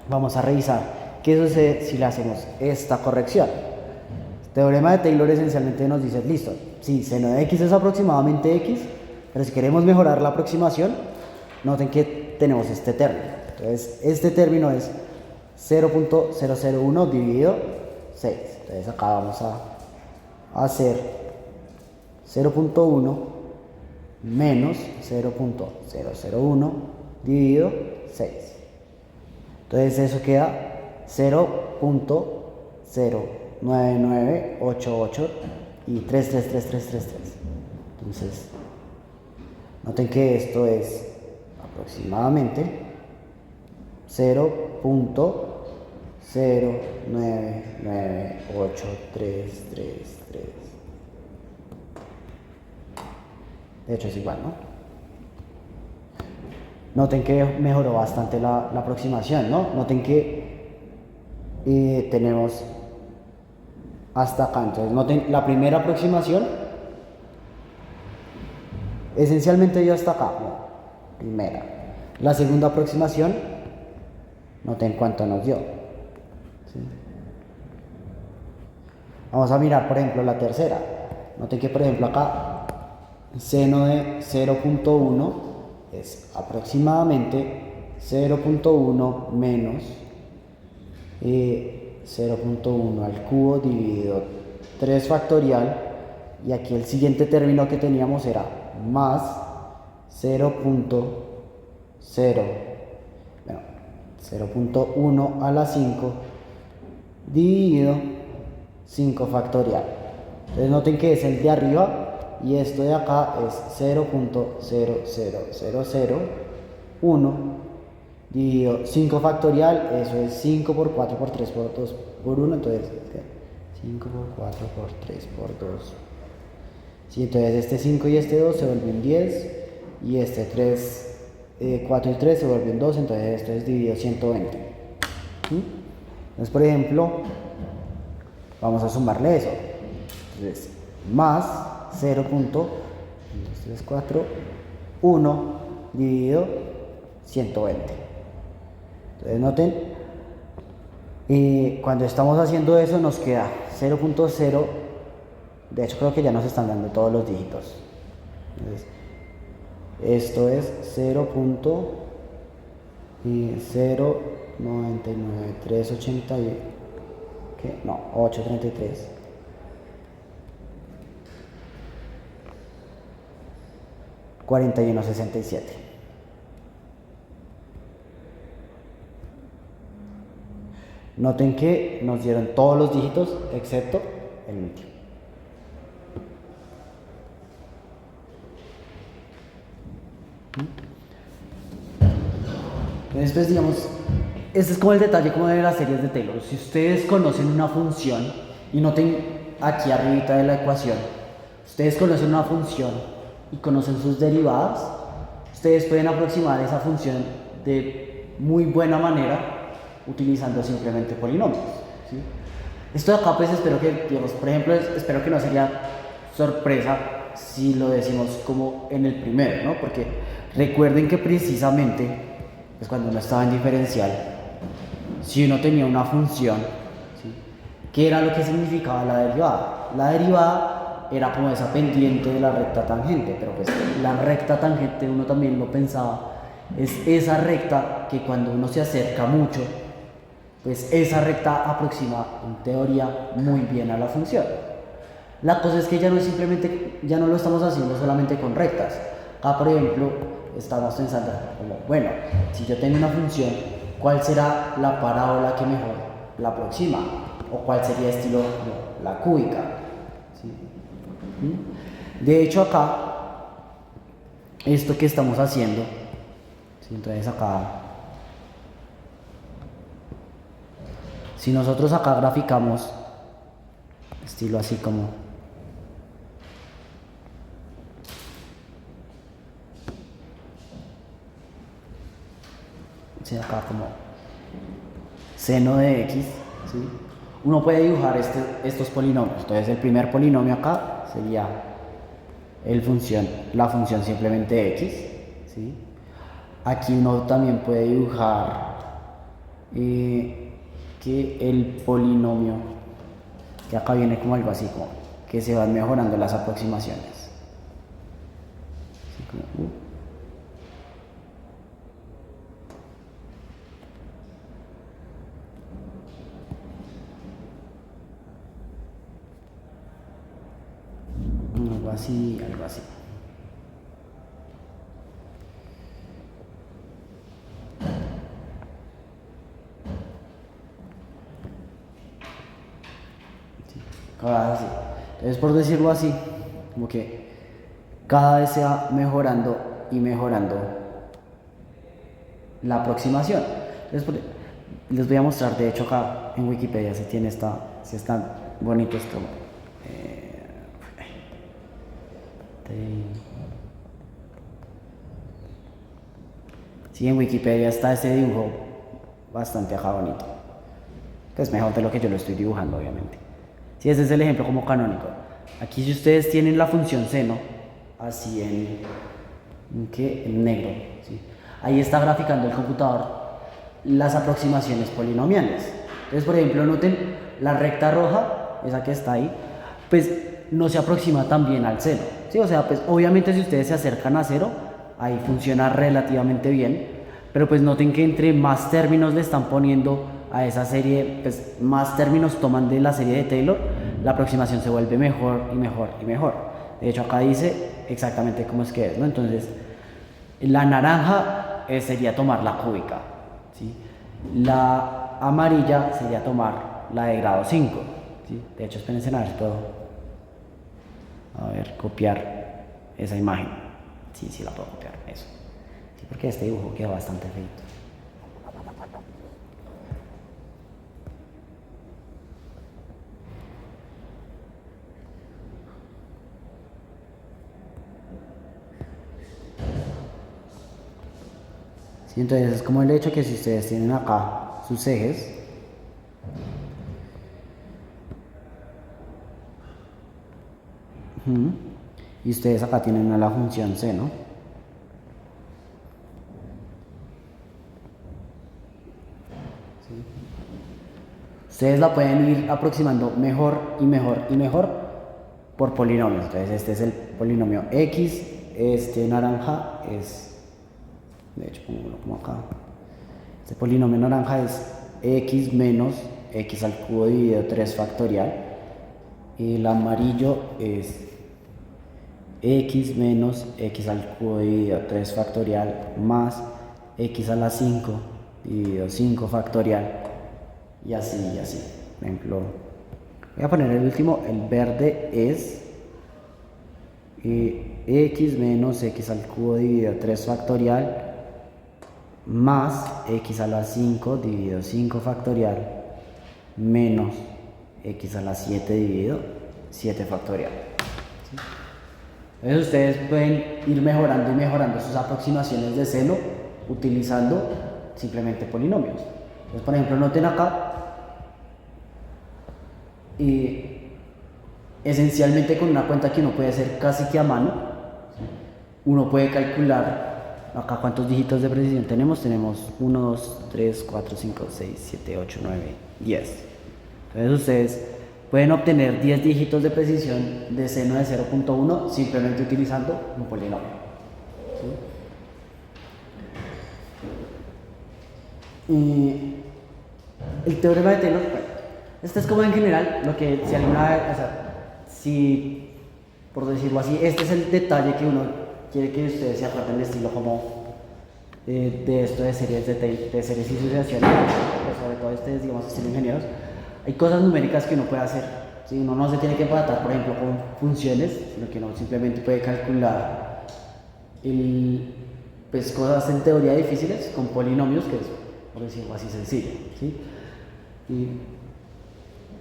Vamos a revisar qué sucede si le hacemos esta corrección. El teorema de Taylor esencialmente nos dice, listo, sí, seno de x es aproximadamente x, pero si queremos mejorar la aproximación, noten que tenemos este término. Entonces, este término es 0.001 dividido 6. Entonces, acá vamos a hacer 0.1 menos 0.001 dividido 6. Entonces eso queda 0.09988 y 333333. Entonces, noten que esto es aproximadamente 0.099833. De hecho es igual, ¿no? Noten que mejoró bastante la aproximación, ¿no? Noten que tenemos hasta acá. Entonces noten la primera aproximación esencialmente dio hasta acá, ¿no? Primera. La segunda aproximación, noten cuánto nos dio. ¿Sí? Vamos a mirar, por ejemplo, la tercera. Noten que, por ejemplo, acá seno de 0.1 es aproximadamente 0.1 menos 0.1 al cubo dividido 3 factorial, y aquí el siguiente término que teníamos era más 0.1 a la 5 dividido 5 factorial. Entonces noten que es el de arriba y esto de acá es 0.00001 dividido 5 factorial, eso es 5 por 4 por 3 por 2 por 1, entonces 5 por 4 por 3 por 2. Sí, entonces este 5 y este 2 se vuelven 10 y este 3, 4 y 3 se vuelven 2, entonces esto es dividido 120. ¿Sí? Entonces, por ejemplo, vamos a sumarle eso. Entonces, más 0.1 dividido 120. Entonces noten, cuando estamos haciendo eso nos queda 0.0, de hecho creo que ya nos están dando todos los dígitos. Entonces, esto es 0.099380, ¿qué? No, 833. 4167. Noten que nos dieron todos los dígitos excepto el último. Después, digamos, este es como el detalle como de las series de Taylor. Si ustedes conocen una función, y noten aquí arribita de la ecuación, ustedes conocen una función y conocen sus derivadas, ustedes pueden aproximar esa función de muy buena manera utilizando simplemente polinomios. ¿Sí? Esto de acá, pues espero que, digamos, por ejemplo, espero que no sería sorpresa si lo decimos como en el primero, ¿no? Porque recuerden que precisamente, pues cuando uno estaba en diferencial, si uno tenía una función, ¿sí? ¿Qué era lo que significaba la derivada? La derivada era como esa pendiente de la recta tangente, pero pues la recta tangente uno también lo pensaba, es esa recta que cuando uno se acerca mucho, pues esa recta aproxima en teoría muy bien a la función. La cosa es que ya no es simplemente, ya no lo estamos haciendo solamente con rectas. Acá, por ejemplo, estamos pensando como, bueno, si yo tengo una función, ¿cuál será la parábola que mejor la aproxima? ¿O cuál sería estilo la cúbica? ¿Sí? De hecho, acá, esto que estamos haciendo, ¿sí? Entonces acá, si nosotros acá graficamos, estilo así como, ¿sí? Acá como seno de x, ¿sí? Uno puede dibujar estos polinomios. Entonces el primer polinomio acá sería la función simplemente x, ¿sí? Aquí uno también puede dibujar que el polinomio, que acá viene como algo así, como que se van mejorando las aproximaciones. Así como, algo así, algo así. Así. Entonces, por decirlo así, como que cada vez se va mejorando y mejorando la aproximación. Les voy a mostrar, de hecho acá en Wikipedia si tiene si está bonito esto. Sí, en Wikipedia está este dibujo bastante acá bonito. Que es mejor de lo que yo lo estoy dibujando, obviamente. Sí, ese es el ejemplo como canónico. Aquí si ustedes tienen la función seno, así en negro, ¿sí? Ahí está graficando el computador las aproximaciones polinomiales. Entonces, por ejemplo, noten la recta roja, esa que está ahí, pues no se aproxima tan bien al seno, ¿sí? O sea, pues obviamente si ustedes se acercan a cero, ahí funciona relativamente bien, pero pues noten que entre más términos le están poniendo a esa serie, pues más términos toman de la serie de Taylor, la aproximación se vuelve mejor y mejor y mejor. De hecho, acá dice exactamente cómo es que es, ¿no? Entonces, la naranja sería tomar la cúbica, ¿sí? La amarilla sería tomar la de grado 5, ¿sí? De hecho, espérense a ver si puedo copiar esa imagen. Sí, la puedo copiar, eso. Sí, porque este dibujo queda bastante feito. Sí, entonces es como el hecho que si ustedes tienen acá sus ejes, y ustedes acá tienen la función seno, ¿sí? Ustedes la pueden ir aproximando mejor y mejor y mejor por polinomios. Entonces este es el polinomio x, este naranja es, de hecho pongámoslo como acá, este polinomio naranja es x menos x al cubo dividido 3 factorial, y el amarillo es x menos x al cubo dividido 3 factorial más x a la 5 dividido 5 factorial, y así y así. Por ejemplo, voy a poner el último, el verde es x menos x al cubo dividido 3 factorial más x a la 5 dividido 5 factorial menos x a la 7 dividido 7 factorial. ¿Sí? Entonces ustedes pueden ir mejorando y mejorando sus aproximaciones de seno utilizando simplemente polinomios. Entonces, por ejemplo, noten acá, esencialmente con una cuenta que uno puede hacer casi que a mano, uno puede calcular acá cuántos dígitos de precisión tenemos. Tenemos 1, 2, 3, 4, 5, 6, 7, 8, 9, 10. Entonces ustedes pueden obtener 10 dígitos de precisión de seno de 0.1 simplemente utilizando un polinomio. ¿Sí? Y el teorema de Taylor, bueno, este es como en general lo que si alguna vez, o sea, si por decirlo así, este es el detalle que uno quiere que ustedes se atrapen de estilo como de esto de series de series y sucesión, pues sobre todo ustedes, digamos, estilo ingenieros, hay cosas numéricas que uno puede hacer, ¿sí? Uno no se tiene que tratar, por ejemplo, con funciones, sino que uno simplemente puede calcular pues, cosas en teoría difíciles con polinomios, que es, por decirlo así, sencillo, ¿sí? Y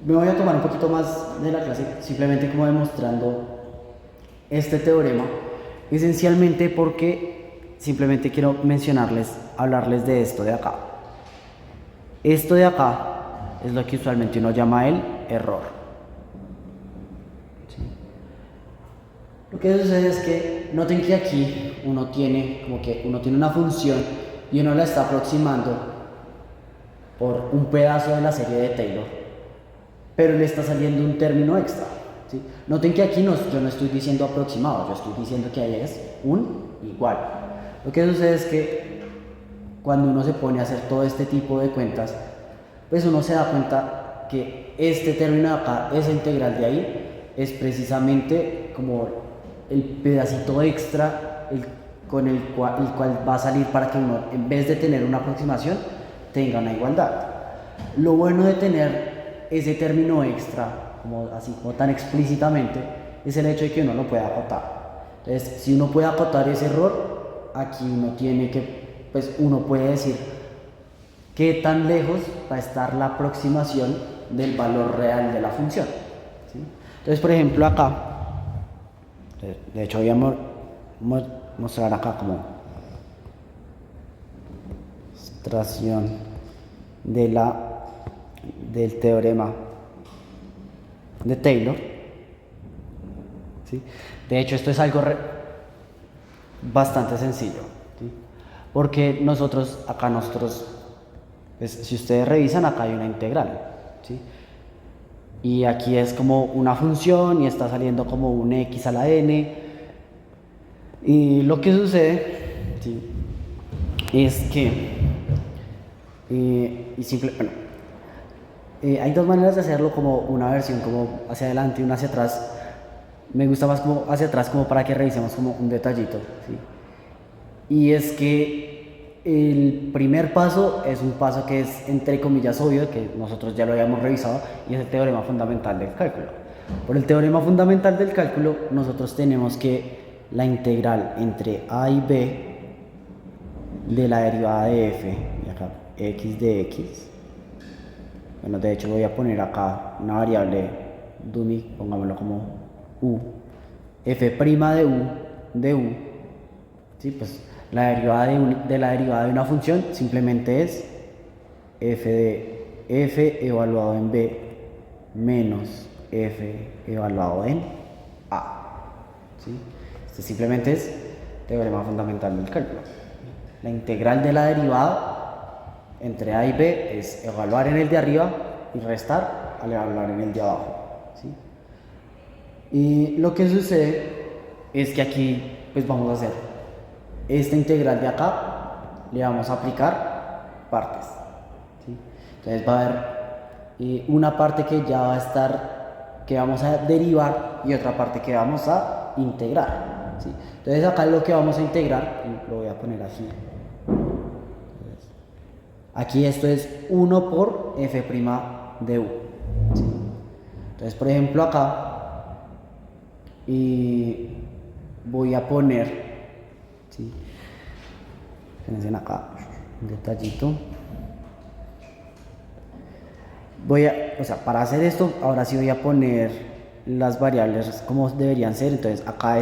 me voy a tomar un poquito más de la clase simplemente como demostrando este teorema, esencialmente porque simplemente quiero hablarles de esto de acá. Esto de acá es lo que usualmente uno llama el error. ¿Sí? Lo que sucede es que noten que aquí uno tiene una función y uno la está aproximando por un pedazo de la serie de Taylor, pero le está saliendo un término extra. ¿Sí? Noten que aquí yo no estoy diciendo aproximado, yo estoy diciendo que ahí es un igual. Lo que sucede es que cuando uno se pone a hacer todo este tipo de cuentas, pues uno se da cuenta que este término de acá, esa integral de ahí, es precisamente como el pedacito extra con el cual va a salir para que uno, en vez de tener una aproximación, tenga una igualdad. Lo bueno de tener ese término extra, como tan explícitamente, es el hecho de que uno lo pueda acotar. Entonces, si uno puede acotar ese error, aquí uno tiene que, pues uno puede decir qué tan lejos va a estar la aproximación del valor real de la función, ¿sí? Entonces, por ejemplo, acá, de hecho voy a mostrar acá como demostración del teorema de Taylor, ¿sí? De hecho, esto es algo bastante sencillo, ¿sí? Porque acá pues, si ustedes revisan, acá hay una integral, ¿sí? Y aquí es como una función y está saliendo como un x a la n. Y lo que sucede, ¿sí?, es que hay dos maneras de hacerlo, como una versión como hacia adelante y una hacia atrás. Me gusta más como hacia atrás, como para que revisemos como un detallito, ¿sí? Y es que el primer paso es un paso que es entre comillas obvio, que nosotros ya lo habíamos revisado, y es el teorema fundamental del cálculo. Por el teorema fundamental del cálculo, nosotros tenemos que la integral entre a y b de la derivada de f, y acá x de x, bueno, de hecho voy a poner acá una variable dummy, pongámoslo como u, f' de u, ¿sí? Pues la derivada de la derivada de una función simplemente es f de f evaluado en b menos f evaluado en a, ¿sí? Este simplemente es teorema fundamental del cálculo. La integral de la derivada entre a y b es evaluar en el de arriba y restar al evaluar en el de abajo, ¿sí? Y lo que sucede es que aquí pues vamos a hacer esta integral de acá, le vamos a aplicar partes, ¿sí? Entonces va a haber una parte que ya va a estar, que vamos a derivar, y otra parte que vamos a integrar, ¿sí? Entonces acá lo que vamos a integrar, lo voy a poner aquí. Aquí esto es 1 por f' de u, ¿sí? Entonces, por ejemplo, acá voy a poner, ¿sí?, fíjense acá, un detallito. Para hacer esto, ahora sí voy a poner las variables como deberían ser. Entonces, acá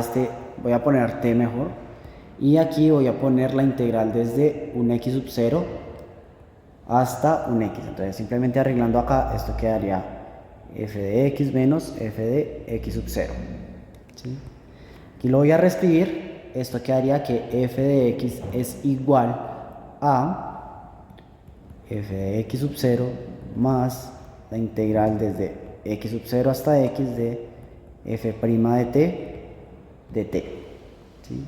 voy a poner t mejor, y aquí voy a poner la integral desde un x sub 0 hasta un x. Entonces, simplemente arreglando acá, esto quedaría f de x menos f de x sub 0, ¿sí? Aquí lo voy a reescribir. Esto quedaría que f de x es igual a f de x sub 0 más la integral desde x sub 0 hasta x de f' de t, ¿sí?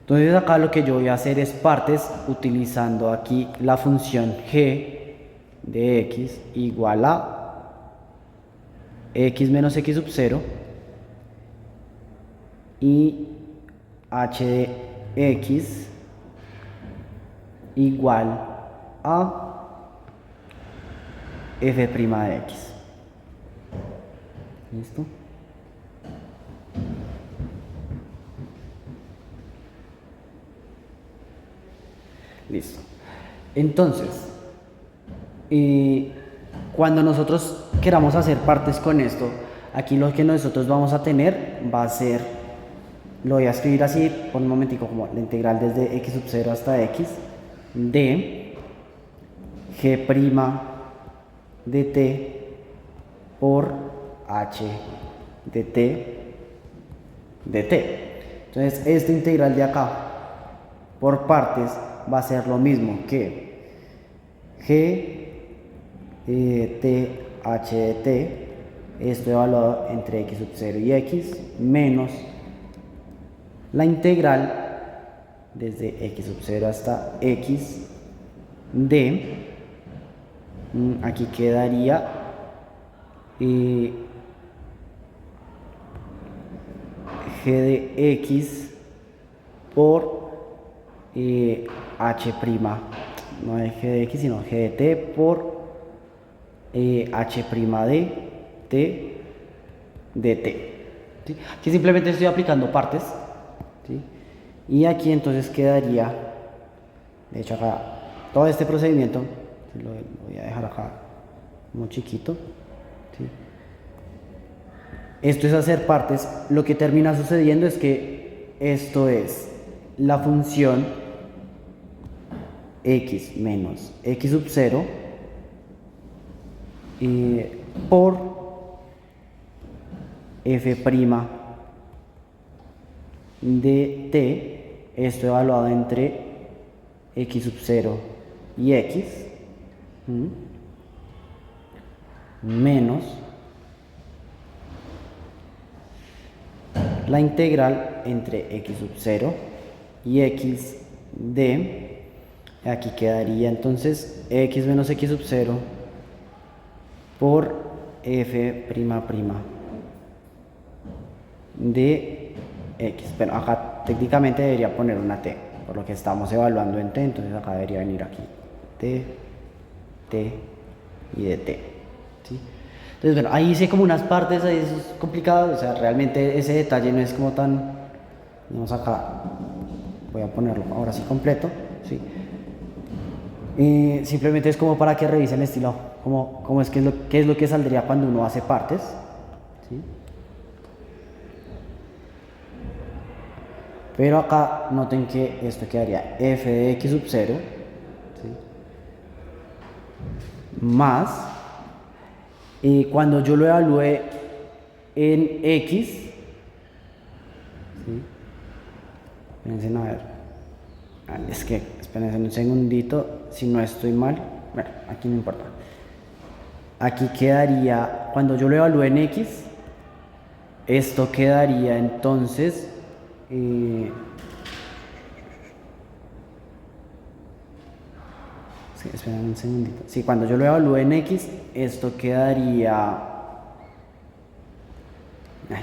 Entonces acá lo que yo voy a hacer es partes, utilizando aquí la función g de x igual a x menos x sub 0 y h de x igual a f' de x. ¿Listo? Listo. Entonces, cuando nosotros queramos hacer partes con esto, aquí lo que nosotros vamos a tener va a ser, lo voy a escribir así por un momentico, como la integral desde x sub 0 hasta x de g' de t por h de t de t. Entonces, esta integral de acá por partes va a ser lo mismo que g t h de t, esto evaluado entre x sub 0 y x, menos la integral desde x sub 0 hasta x de, aquí quedaría g de x por h', no es g de x, sino g de t por h' de t de t, ¿sí? Aquí simplemente estoy aplicando partes, ¿sí? Y aquí entonces quedaría, de hecho acá todo este procedimiento, lo voy a dejar acá como chiquito, ¿sí? Esto es hacer partes. Lo que termina sucediendo es que esto es la función x menos x sub 0 por f' de t, esto evaluado entre x sub 0 y x, menos la integral entre x sub 0 y x de, aquí quedaría entonces x menos x sub 0 por f' de x. Bueno, acá técnicamente debería poner una t, por lo que estamos evaluando en t, entonces acá debería venir aquí t, t y de t, ¿sí? Entonces, bueno, ahí hice como unas partes, ahí eso es complicado, o sea, realmente ese detalle no es como tan, vamos acá, voy a ponerlo ahora sí completo, ¿sí? Simplemente es como para que revisen el estilo, cómo es, qué es lo que saldría cuando uno hace partes, ¿sí? Pero acá noten que esto quedaría f de x sub 0, ¿sí? Más, cuando yo lo evalúe en x, ¿sí? Espérense a ver, es que, espérense un segundito, si no estoy mal, bueno, aquí no importa. Aquí quedaría, cuando yo lo evalúe en x, esto quedaría entonces, sí, esperen un segundito. Sí, cuando yo lo evalúe en x, esto quedaría,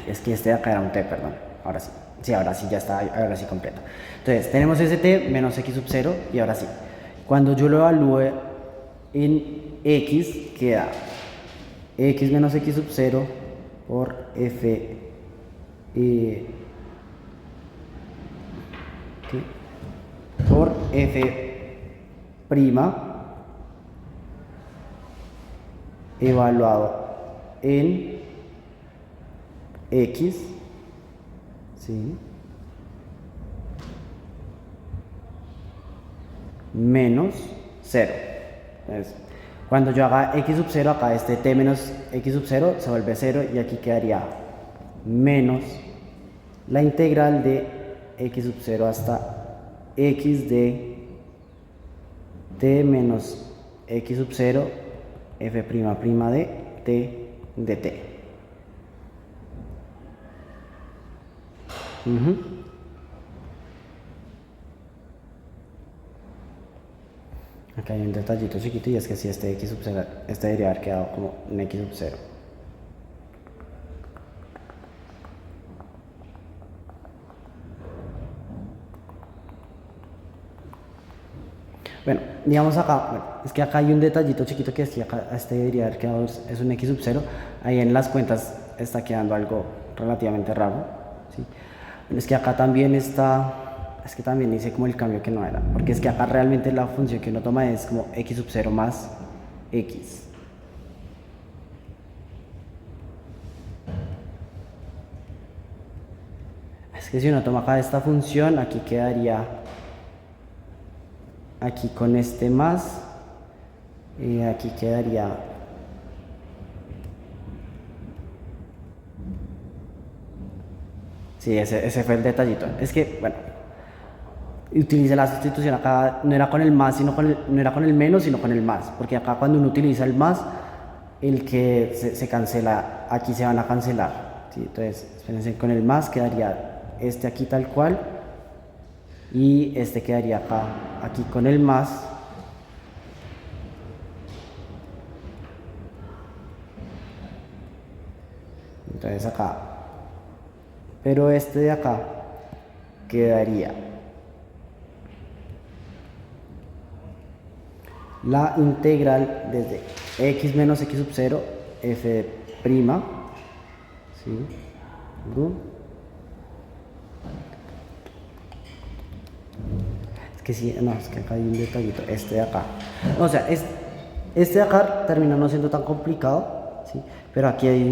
es que este de acá era un t, perdón, ahora sí. Sí, ahora sí ya está, ahora sí completo. Entonces, tenemos ese t menos x sub 0 y ahora sí. Cuando yo lo evalúe en x, queda x menos x sub 0 por f por f prima evaluado en x, ¿sí? Menos 0. Entonces, cuando yo haga x sub 0, acá este t menos x sub 0 se vuelve 0 y aquí quedaría menos la integral de x sub 0 hasta x de t menos x sub 0 f' de t de t. Acá hay un detallito chiquito y es que si este x sub 0, este debería haber quedado como un x sub 0. Bueno, digamos acá, bueno, es que acá hay un detallito chiquito que si acá este debería haber quedado, es un x sub 0, ahí en las cuentas está quedando algo relativamente raro, ¿sí? Es que acá también está, es que también hice como el cambio que no era, porque es que acá realmente la función que uno toma es como x sub 0 más x. Es que si uno toma acá esta función, aquí quedaría, aquí con este más, y aquí quedaría, sí, ese fue el detallito. Es que, bueno, utilicé la sustitución acá, no era con el más, sino no era con el menos, sino con el más, porque acá cuando uno utiliza el más, el que se cancela, aquí se van a cancelar, ¿sí? Entonces, espérense, con el más quedaría este aquí tal cual, y este quedaría acá, aquí con el más, entonces acá, pero este de acá quedaría la integral desde x menos x sub 0 f prima, ¿sí? que sí, no, es que acá hay un detallito, este de acá. O sea, este de acá termina no siendo tan complicado, ¿sí? Pero aquí hay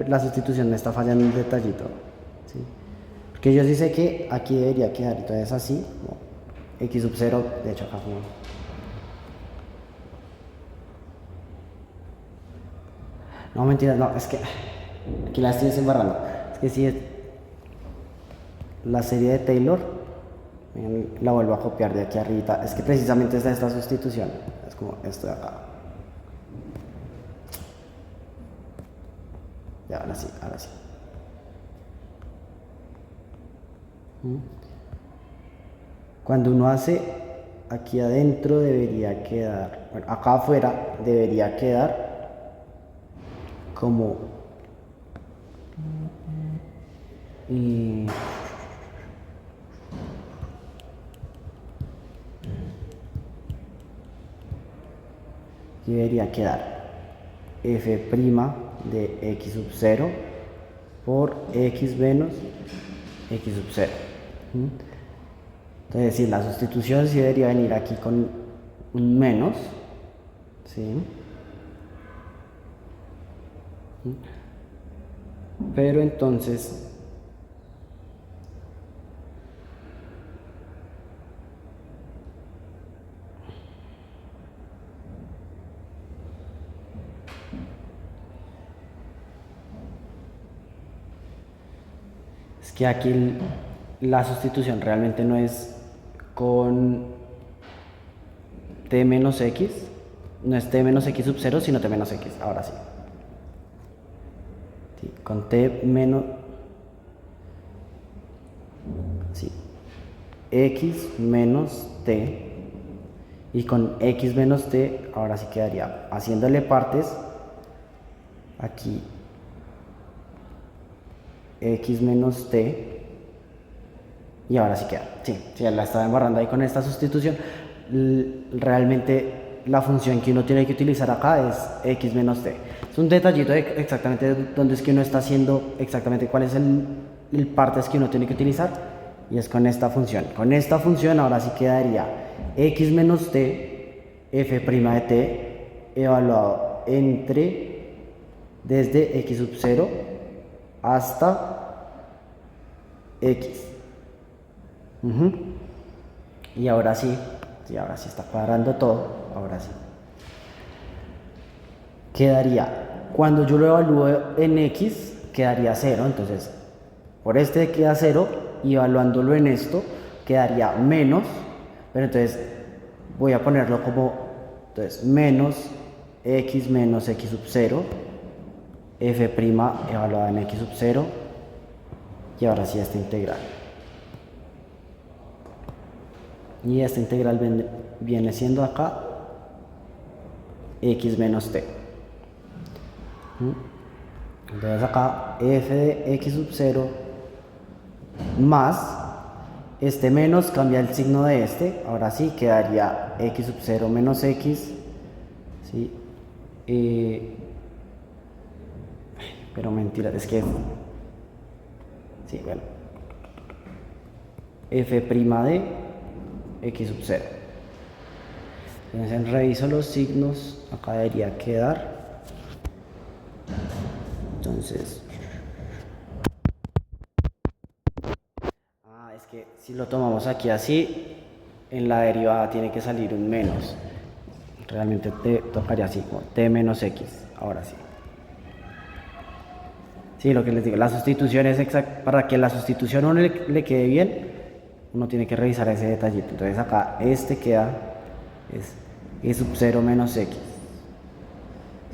la sustitución me está fallando un detallito, ¿sí? Porque yo sí sé que aquí debería quedar, entonces así, como x sub 0, de hecho acá como... No, mentira, no, es que aquí la estoy desembarrando. Es que si es la serie de Taylor, la vuelvo a copiar de aquí arriba. Es que precisamente es de esta sustitución. Es como esto de acá. Ya, ahora sí, ahora sí. Cuando uno hace aquí adentro debería quedar, bueno, acá afuera debería quedar como y debería quedar f' de x sub 0 por x menos x sub 0. Entonces, sí, la sustitución sí debería venir aquí con un menos, ¿sí? Pero entonces, es que aquí la sustitución realmente no es con t menos x, no es t menos x sub 0, sino t menos x, ahora sí. Sí, con t menos... Sí, x menos t, y con x menos t, ahora sí quedaría haciéndole partes, aquí x menos t, y ahora sí queda. Sí, ya la estaba embarrando ahí con esta sustitución. Realmente la función que uno tiene que utilizar acá es x menos t. Es un detallito de exactamente dónde es que uno está haciendo, exactamente cuál es el partes que uno tiene que utilizar, y es con esta función. Con esta función ahora sí quedaría x menos t, f' de t, evaluado entre, desde x sub 0 hasta x. Y ahora sí, ahora sí está cuadrando todo, ahora sí. Quedaría, cuando yo lo evalúo en x, quedaría 0, entonces por este queda 0, y evaluándolo en esto, quedaría menos, pero entonces voy a ponerlo como, entonces menos x menos x sub 0, f' evaluada en x sub 0, y ahora sí esta integral. Y esta integral viene siendo acá x menos t. Entonces acá f de x sub 0 más este menos cambia el signo de este, ahora sí quedaría x sub 0 menos x, ¿sí? Pero mentira, es que sí, bueno, f' de x sub 0. Entonces reviso los signos, acá debería quedar, entonces, es que si lo tomamos aquí así, en la derivada tiene que salir un menos, realmente te tocaría así, como t menos x, ahora sí. Sí, lo que les digo, la sustitución es exacta, para que la sustitución a uno le quede bien, uno tiene que revisar ese detallito. Entonces acá este queda, es y sub 0 menos x,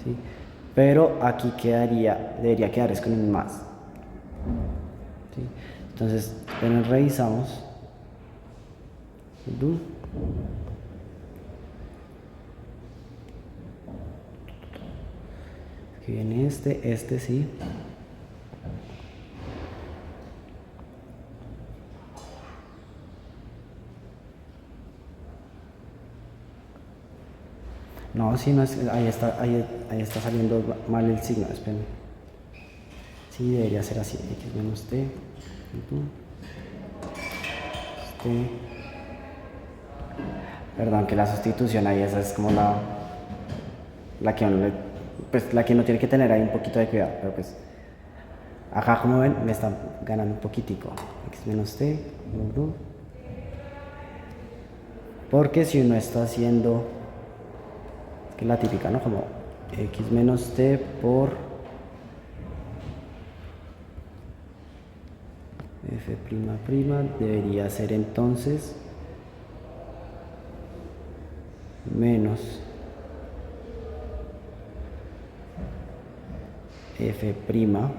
¿sí? Pero aquí quedaría, debería quedar es con un más, ¿sí? Entonces, apenas revisamos, aquí viene este sí. No, sí, no es, ahí está saliendo mal el signo, esperen. Sí, debería ser así, x menos t, t, Perdón, que la sustitución ahí, esa es como la que uno pues la que uno tiene que tener ahí un poquito de cuidado, pero pues acá como ven me están ganando un poquitico. X menos t, porque si uno está haciendo, es que la típica, ¿no? Como x menos t por f prima prima debería ser entonces menos f prima,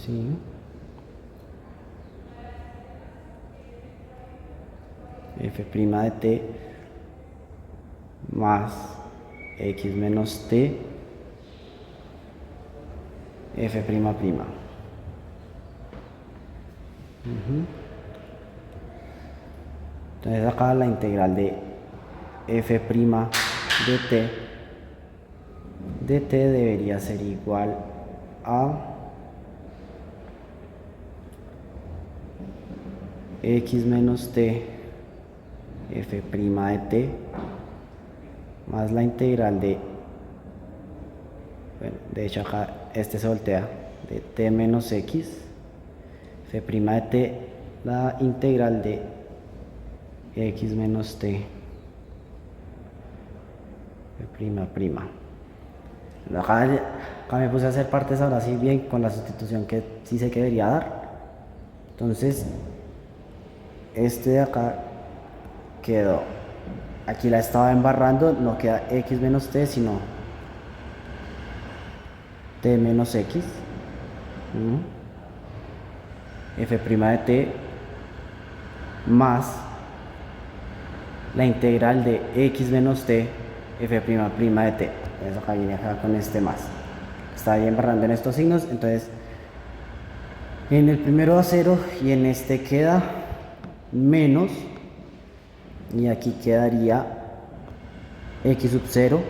sí, f prima de t más x menos t f prima prima. Entonces acá la integral de f prima de t debería ser igual a x menos t f prima de t más la integral de, bueno, de hecho acá este se voltea, de t menos x f prima de t, la integral de x menos t f prima prima. Acá me puse a hacer partes ahora sí bien con la sustitución que sí sé que debería dar. Entonces este de acá quedó, aquí la estaba embarrando, no queda x menos t sino t menos x, f prima de t más la integral de x menos t f prima prima de t. Eso acá viene acá con este más, está ahí embarrando en estos signos. Entonces en el primero da 0 y en este queda menos, y aquí quedaría x sub 0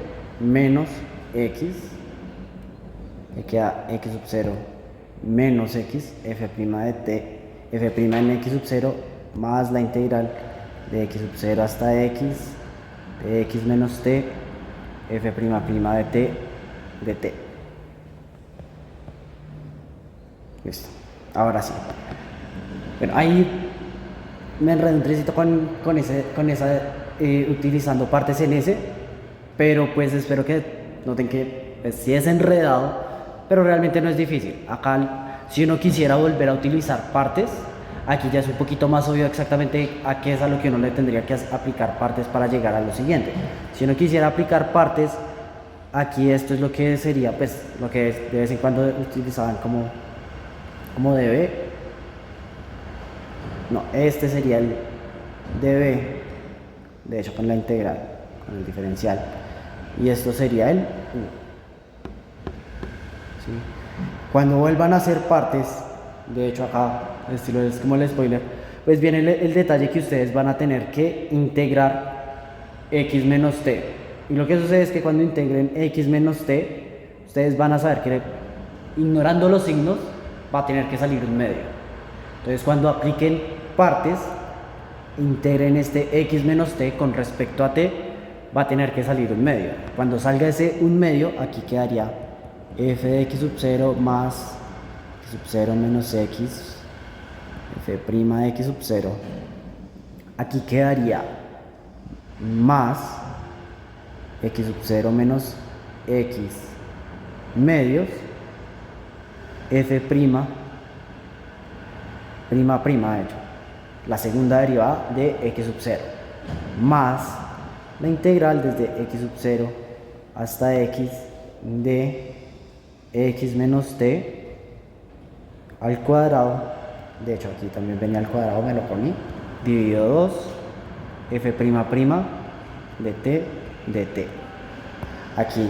menos x, que queda x sub 0 menos x f prima de t f prima en x sub 0 más la integral de x sub 0 hasta x de x menos t f prima prima de t de t. Listo, ahora sí. Bueno, ahí me enredé un trecito con esa utilizando partes en ese, pero pues espero que noten que pues, sí es enredado, pero realmente no es difícil. Acá si uno quisiera volver a utilizar partes, aquí ya es un poquito más obvio exactamente a qué es a lo que uno le tendría que aplicar partes para llegar a lo siguiente. Si uno quisiera aplicar partes, aquí esto es lo que sería pues lo que de vez en cuando utilizaban como db. No, este sería el db, de hecho con la integral, con el diferencial, y esto sería el u. ¿Sí? Cuando vuelvan a hacer partes, de hecho acá estilo es como el spoiler, pues viene el detalle que ustedes van a tener que integrar x menos t, y lo que sucede es que cuando integren x menos t, ustedes van a saber que ignorando los signos va a tener que salir un medio. Entonces cuando apliquen partes, integren este x menos t con respecto a t, va a tener que salir un medio. Cuando salga ese un medio, aquí quedaría f de x sub 0 más x sub 0 menos x f prima de x sub 0. Aquí quedaría más x sub 0 menos x medios f prima prima prima, de hecho, la segunda derivada de x sub 0, más la integral desde x sub 0 hasta x de x menos t al cuadrado, de hecho aquí también venía al cuadrado, me lo poní, dividido 2 f prima prima de t. Aquí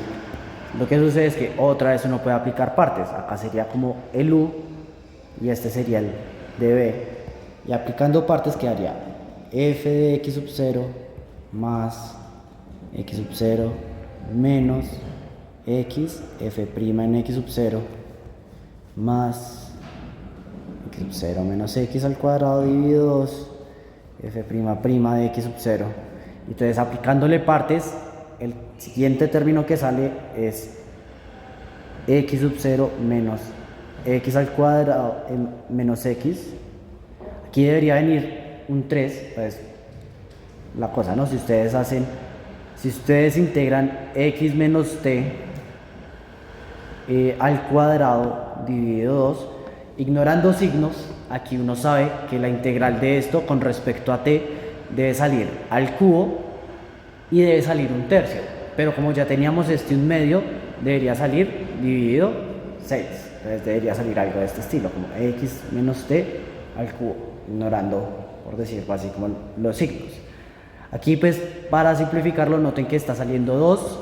lo que sucede es que otra vez uno puede aplicar partes, acá sería como el u y este sería el db, y aplicando partes quedaría f de x sub 0 más x sub 0 menos x f prima en x sub 0 más x sub 0 menos x al cuadrado dividido 2 f' de x sub 0. Entonces aplicándole partes, el siguiente término que sale es x sub 0 menos x al cuadrado menos x. Aquí debería venir un 3, pues la cosa, ¿no? Si ustedes integran x menos t al cuadrado dividido 2, ignorando signos, aquí uno sabe que la integral de esto con respecto a t debe salir al cubo y debe salir un tercio. Pero como ya teníamos este un medio, debería salir dividido 6. Entonces debería salir algo de este estilo, como x menos t al cubo, ignorando, por decirlo así, como los signos. Aquí pues para simplificarlo, noten que está saliendo 2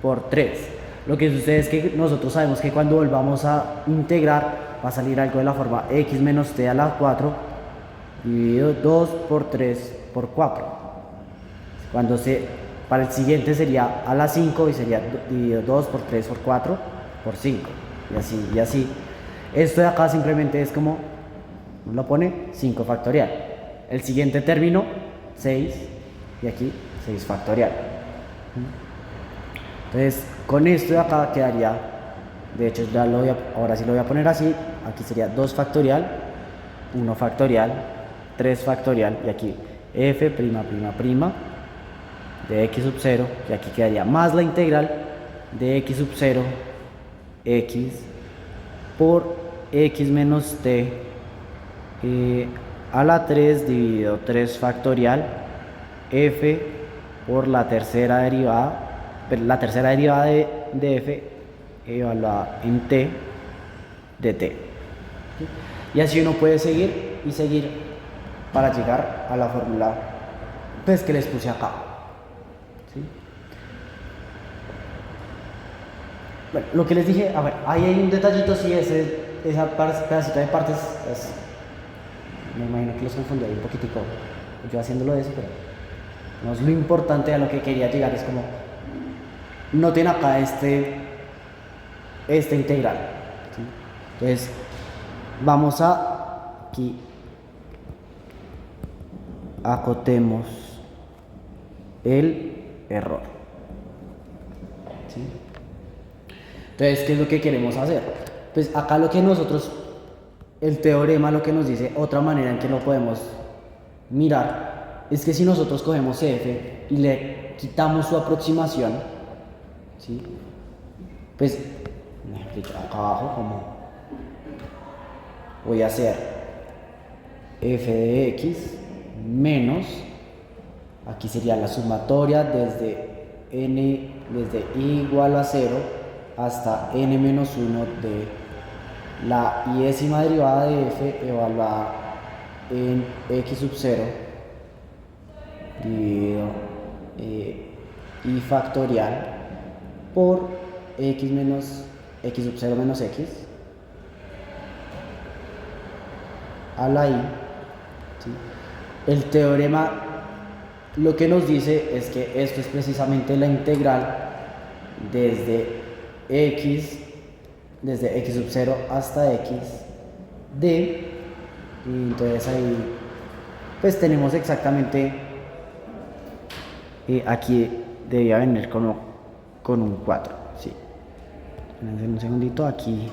por 3. Lo que sucede es que nosotros sabemos que cuando volvamos a integrar va a salir algo de la forma x menos t a la 4 dividido 2 por 3 por 4. Para el siguiente sería a la 5 y sería dividido 2 por 3 por 4 por 5. Y así, y así. Esto de acá simplemente es como, uno lo pone 5 factorial. El siguiente término, 6. Y aquí 6 factorial. Entonces, con esto de acá quedaría, de hecho ya ahora sí lo voy a poner así, aquí sería 2 factorial, 1 factorial, 3 factorial, y aquí f' de x sub 0, y aquí quedaría más la integral de x sub 0, x por x menos t a la 3 dividido 3 factorial, f por la tercera derivada de f evaluada en t de t. Y así uno puede seguir y seguir para llegar a la fórmula pues, que les puse acá. ¿Sí? Bueno, lo que les dije, a ver, ahí hay un detallito, sí, esa pedacito de partes, me imagino que los confundí un poquitico, yo haciéndolo de eso, pero no es lo importante. A lo que quería llegar es como, noten acá este integral, ¿sí? Entonces vamos a aquí acotemos el error, ¿sí? Entonces, ¿qué es lo que queremos hacer? Pues acá el teorema lo que nos dice, otra manera en que lo podemos mirar, es que si nosotros cogemos f y le quitamos su aproximación, ¿sí? Pues, de hecho, acá abajo, como voy a hacer f de x menos, aquí sería la sumatoria desde i igual a 0 hasta n menos 1 de la iésima derivada de f evaluada en x sub 0 dividido i factorial por x sub 0 menos x a la i, ¿sí? El teorema lo que nos dice es que esto es precisamente la integral desde x sub 0 hasta x de, y entonces ahí pues tenemos exactamente, aquí debía venir con un 4, sí. Un segundito, aquí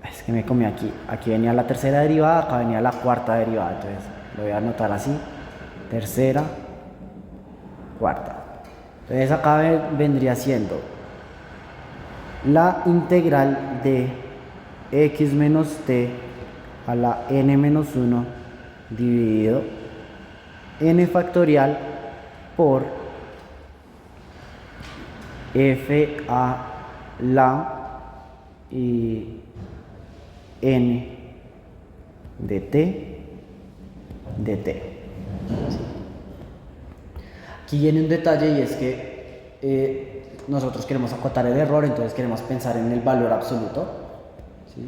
es que me comí aquí venía la tercera derivada, acá venía la cuarta derivada, entonces lo voy a anotar así, tercera, cuarta. Entonces acá vendría siendo la integral de x menos t a la n menos 1 dividido n factorial por f a la y n de t de t. Aquí viene un detalle, y es que nosotros queremos acotar el error, entonces queremos pensar en el valor absoluto, ¿sí?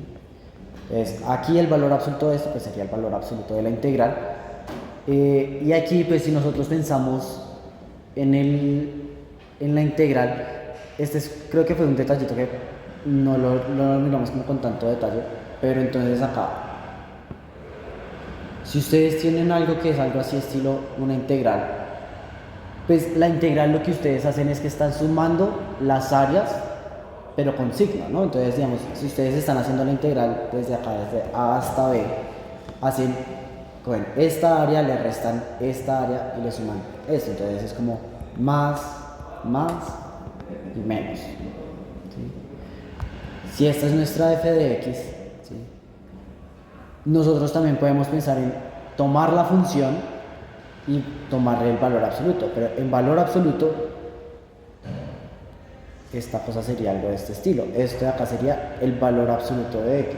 Entonces aquí el valor absoluto de esto pues sería el valor absoluto de la integral, y aquí pues si nosotros pensamos en la integral, creo que fue un detallito que no lo miramos como con tanto detalle, pero entonces acá Si ustedes tienen algo que es algo así estilo una integral, pues la integral lo que ustedes hacen es que están sumando las áreas, pero con signo, ¿no? Entonces, digamos, si ustedes están haciendo la integral desde acá, desde A hasta B, hacen, cogen esta área, le restan esta área y le suman esto. Entonces es como más y menos. ¿Sí? Si esta es nuestra f de x, ¿sí? Nosotros también podemos pensar en tomar la función y tomarle el valor absoluto, pero en valor absoluto esta cosa sería algo de este estilo. Esto de acá sería el valor absoluto de x,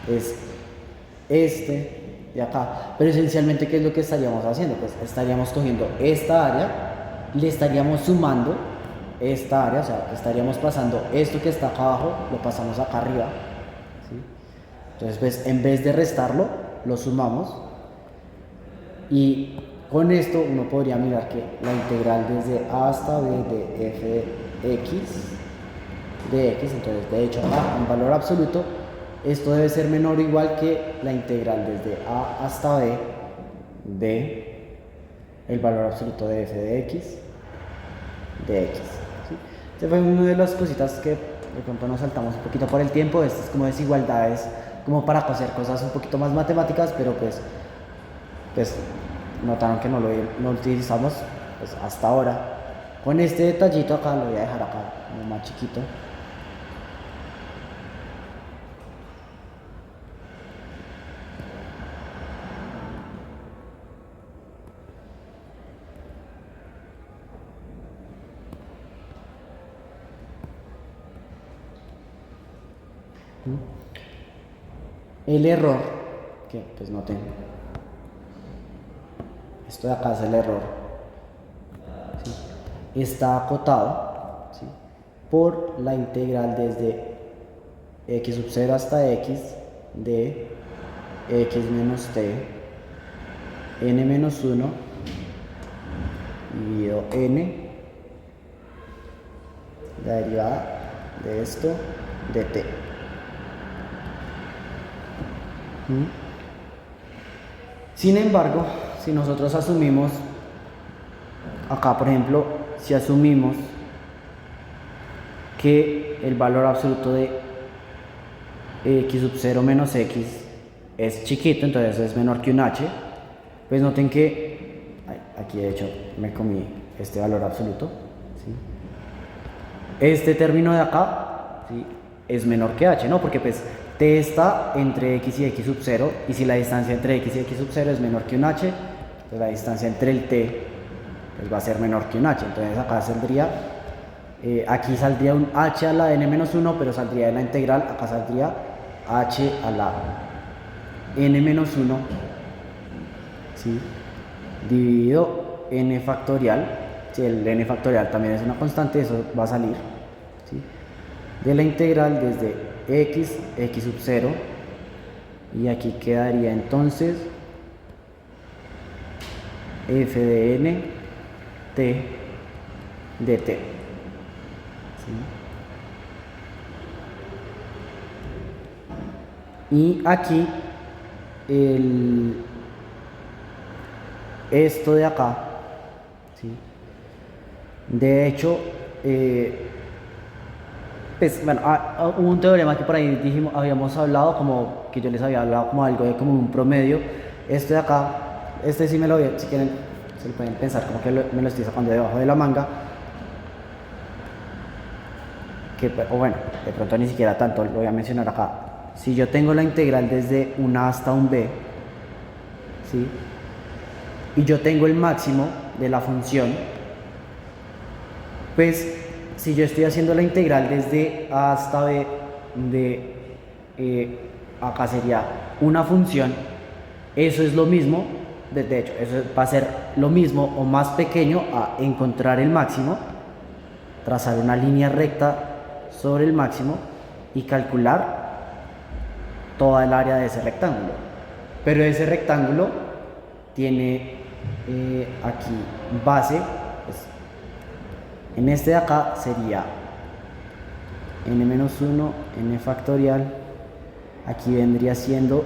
es este de acá, pero esencialmente ¿qué es lo que estaríamos haciendo? Pues estaríamos cogiendo esta área, le estaríamos sumando esta área, o sea, estaríamos pasando esto que está acá abajo, lo pasamos acá arriba, ¿sí? Entonces pues en vez de restarlo, lo sumamos. Y con esto uno podría mirar que la integral desde a hasta b de f de x, entonces de hecho acá en valor absoluto, esto debe ser menor o igual que la integral desde a hasta b de el valor absoluto de f de x, ¿sí? Esta fue una de las cositas que de pronto nos saltamos un poquito por el tiempo. Esto es como desigualdades, como para hacer cosas un poquito más matemáticas, pero pues notaron que no lo utilizamos pues, hasta ahora. Con este detallito acá, lo voy a dejar acá como más chiquito. El error, que pues noten, esto de acá es el error, ¿sí? Está acotado, ¿sí?, por la integral desde x sub 0 hasta x de x menos t n menos 1 dividido n, la derivada de esto de t. Sin embargo, si nosotros asumimos, acá por ejemplo, si asumimos que el valor absoluto de x sub 0 menos x es chiquito, entonces es menor que un h, pues noten que, aquí de hecho me comí este valor absoluto, ¿sí? Este término de acá, ¿sí?, es menor que h, ¿no? Porque pues t está entre x y x sub 0, y si la distancia entre x y x sub 0 es menor que un h, pues la distancia entre el t pues va a ser menor que un h. Entonces acá saldría, aquí saldría un h a la n-1, pero saldría de la integral, acá saldría h a la n-1, ¿sí?, dividido n factorial. Si el n factorial también es una constante, eso va a salir, ¿sí?, de la integral desde x sub 0, y aquí quedaría entonces f de n t de t, ¿sí? Y aquí esto de acá, ¿sí?, de hecho pues bueno, hubo un teorema que por ahí habíamos hablado, como que yo les había hablado como algo de como un promedio. Este de acá, este sí me lo voy, si quieren, se lo pueden pensar como que me lo estoy sacando debajo de la manga. O bueno, de pronto ni siquiera tanto, lo voy a mencionar acá. Si yo tengo la integral desde un a hasta un b, ¿sí?, y yo tengo el máximo de la función, pues si yo estoy haciendo la integral desde a hasta b de acá sería una función, eso es lo mismo, de hecho, eso va a ser lo mismo o más pequeño a encontrar el máximo, trazar una línea recta sobre el máximo y calcular toda el área de ese rectángulo. Pero ese rectángulo tiene aquí base, pues, en este de acá sería n-1, n factorial, aquí vendría siendo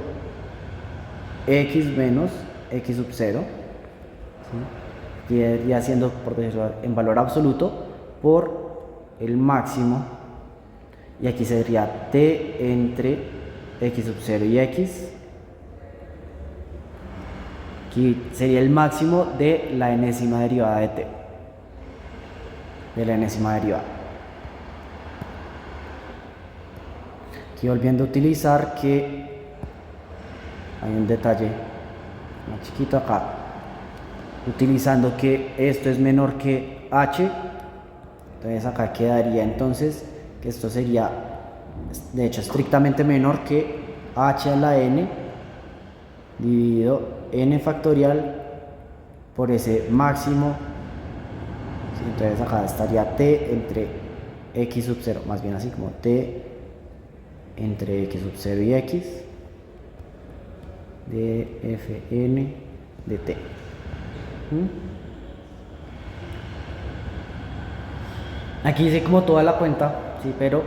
x menos x sub 0, ¿sí? Y haciendo, por decirlo, en valor absoluto por el máximo, y aquí sería t entre x sub 0 y x. Aquí sería el máximo de la enésima derivada de t, de la enésima derivada. Aquí volviendo a utilizar que hay un detalle más chiquito acá, utilizando que esto es menor que h, entonces acá quedaría entonces que esto sería de hecho estrictamente menor que h a la n dividido n factorial por ese máximo, ¿sí? Entonces acá estaría t entre x sub 0, más bien así como t entre x sub 0 y x de fn de t. Aquí hice como toda la cuenta, ¿sí? Pero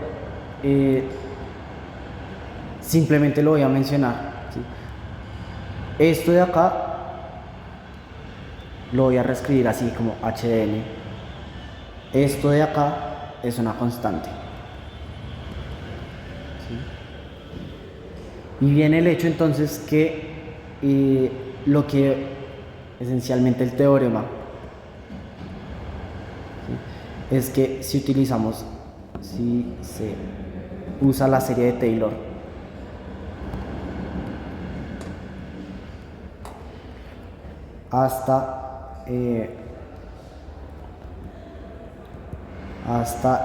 simplemente lo voy a mencionar, ¿sí? Esto de acá lo voy a reescribir así como h de n. Esto de acá es una constante, ¿sí? Y viene el hecho entonces que lo que esencialmente el teorema, ¿sí? Es que si se usa la serie de Taylor, hasta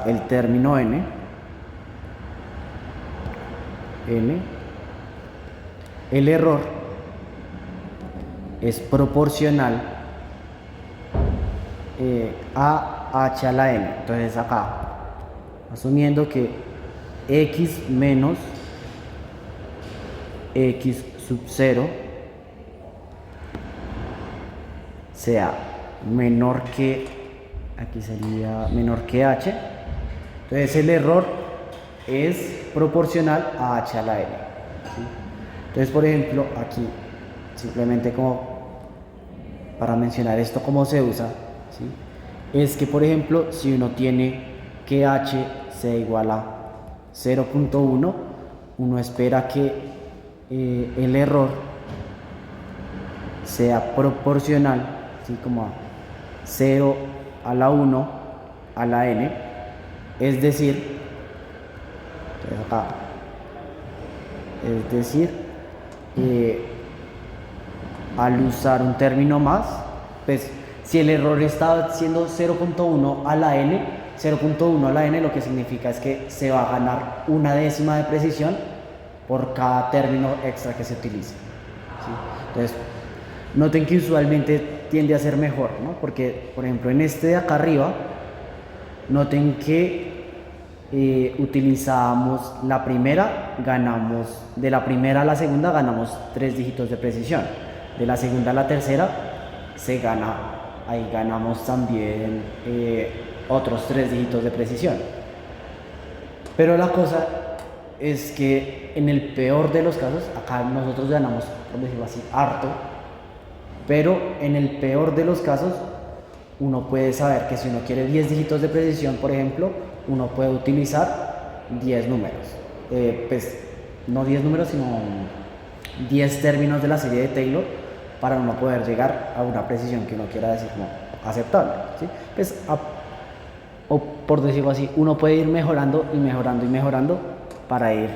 el término n, el error es proporcional a h a la n. Entonces acá, asumiendo que x menos x sub 0 sea menor que, aquí sería menor que h, entonces el error es proporcional a h a la n, ¿sí? Entonces, por ejemplo, aquí simplemente como para mencionar esto cómo se usa, ¿sí? Es que, por ejemplo, si uno tiene que h sea igual a 0.1, uno espera que el error sea proporcional, ¿sí? Como a 0 a la 1 a la n, es decir, acá, al usar un término más, pues si el error está siendo 0.1 a la n, 0.1 a la n lo que significa es que se va a ganar una décima de precisión por cada término extra que se utilice, ¿sí? Entonces, noten que usualmente tiende a ser mejor, ¿no? Porque, por ejemplo, en este de acá arriba, noten que utilizamos la primera, de la primera a la segunda ganamos 3 dígitos de precisión, de la segunda a la tercera ahí ganamos también otros 3 dígitos de precisión. Pero la cosa es que en el peor de los casos, acá nosotros ganamos, por decirlo así, harto, pero en el peor de los casos uno puede saber que si uno quiere 10 dígitos de precisión, por ejemplo, uno puede utilizar 10 números, pues no 10 números, sino 10 términos de la serie de Taylor para uno poder llegar a una precisión que uno quiera decir como aceptable, ¿sí? Pues, o por decirlo así, uno puede ir mejorando y mejorando y mejorando para ir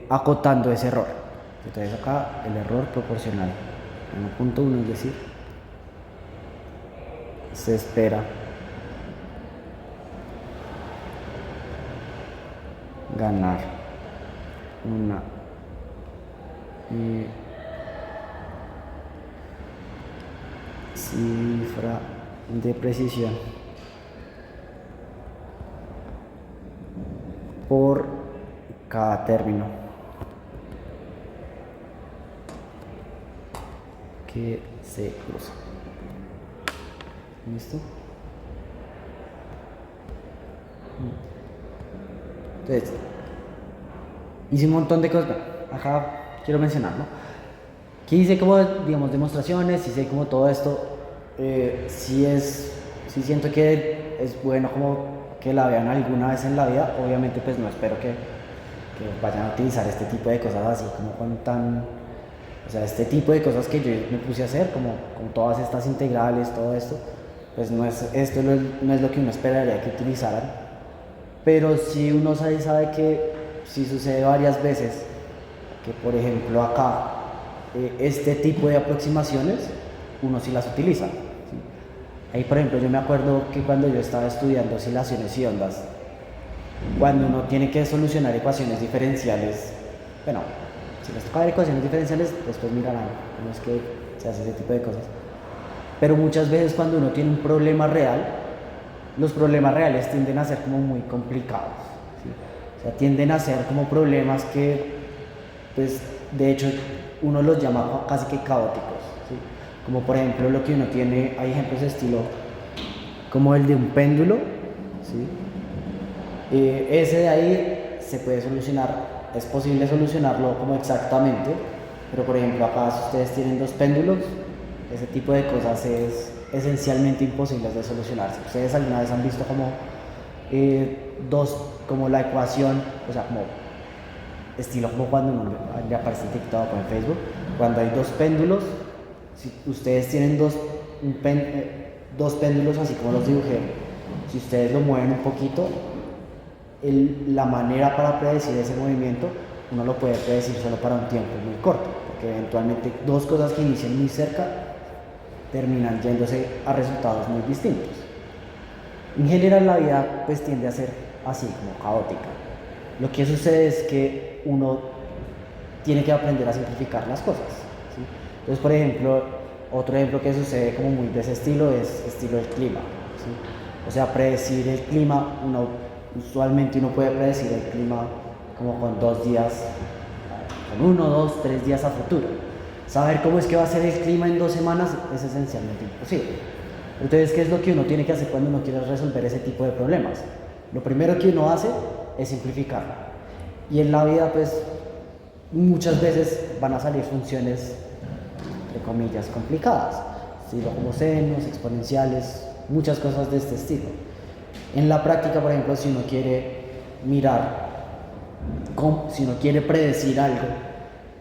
acotando ese error. Entonces acá el error proporcional 1.1, es decir, se espera ganar una cifra de precisión por cada término que se cruza. ¿Listo? Entonces, hice un montón de cosas. Acá quiero mencionar, ¿no? Aquí hice como, digamos, demostraciones, hice como todo esto. Sí siento que es bueno como que la vean alguna vez en la vida. Obviamente pues no espero que vayan a utilizar este tipo de cosas así como con tan... O sea, este tipo de cosas que yo me puse a hacer, como todas estas integrales, todo esto, pues no es lo que uno esperaría que utilizaran. Pero si uno sabe que si sucede varias veces, que por ejemplo acá, este tipo de aproximaciones, uno sí las utiliza. ¿Sí? Ahí por ejemplo yo me acuerdo que cuando yo estaba estudiando oscilaciones y ondas, cuando uno tiene que solucionar ecuaciones diferenciales, bueno, si les toca ver ecuaciones diferenciales, después mirarán cómo es que se hace ese tipo de cosas. Pero muchas veces cuando uno tiene un problema real, los problemas reales tienden a ser como muy complicados. ¿Sí? O sea, tienden a ser como problemas que, pues, de hecho, uno los llama casi que caóticos. ¿Sí? Como por ejemplo lo que uno tiene, hay ejemplos de estilo como el de un péndulo. ¿Sí? Ese de ahí se puede solucionar, es posible solucionarlo como exactamente, pero por ejemplo acá si ustedes tienen dos péndulos, ese tipo de cosas es esencialmente imposible de solucionar. Si ustedes alguna vez han visto como la ecuación, o sea, como estilo como cuando uno le aparece en TikTok o en Facebook, cuando hay dos péndulos, si ustedes tienen dos péndulos así como los dibujé, si ustedes lo mueven un poquito, la manera para predecir ese movimiento uno lo puede predecir solo para un tiempo muy corto, porque eventualmente dos cosas que inician muy cerca terminan yéndose a resultados muy distintos. En general la vida pues tiende a ser así, como caótica. Lo que sucede es que uno tiene que aprender a simplificar las cosas. ¿Sí? Entonces, por ejemplo, otro ejemplo que sucede como muy de ese estilo es estilo del clima. ¿Sí? O sea, predecir el clima, usualmente uno puede predecir el clima como con 2 días, con 1, 2, 3 días a futuro. Saber cómo es que va a ser el clima en 2 semanas es esencialmente imposible. Entonces, ¿qué es lo que uno tiene que hacer cuando uno quiere resolver ese tipo de problemas? Lo primero que uno hace es simplificar. Y en la vida, pues, muchas veces van a salir funciones, entre comillas, complicadas, estilo como senos, exponenciales, muchas cosas de este estilo. En la práctica, por ejemplo, si uno quiere si uno quiere predecir algo,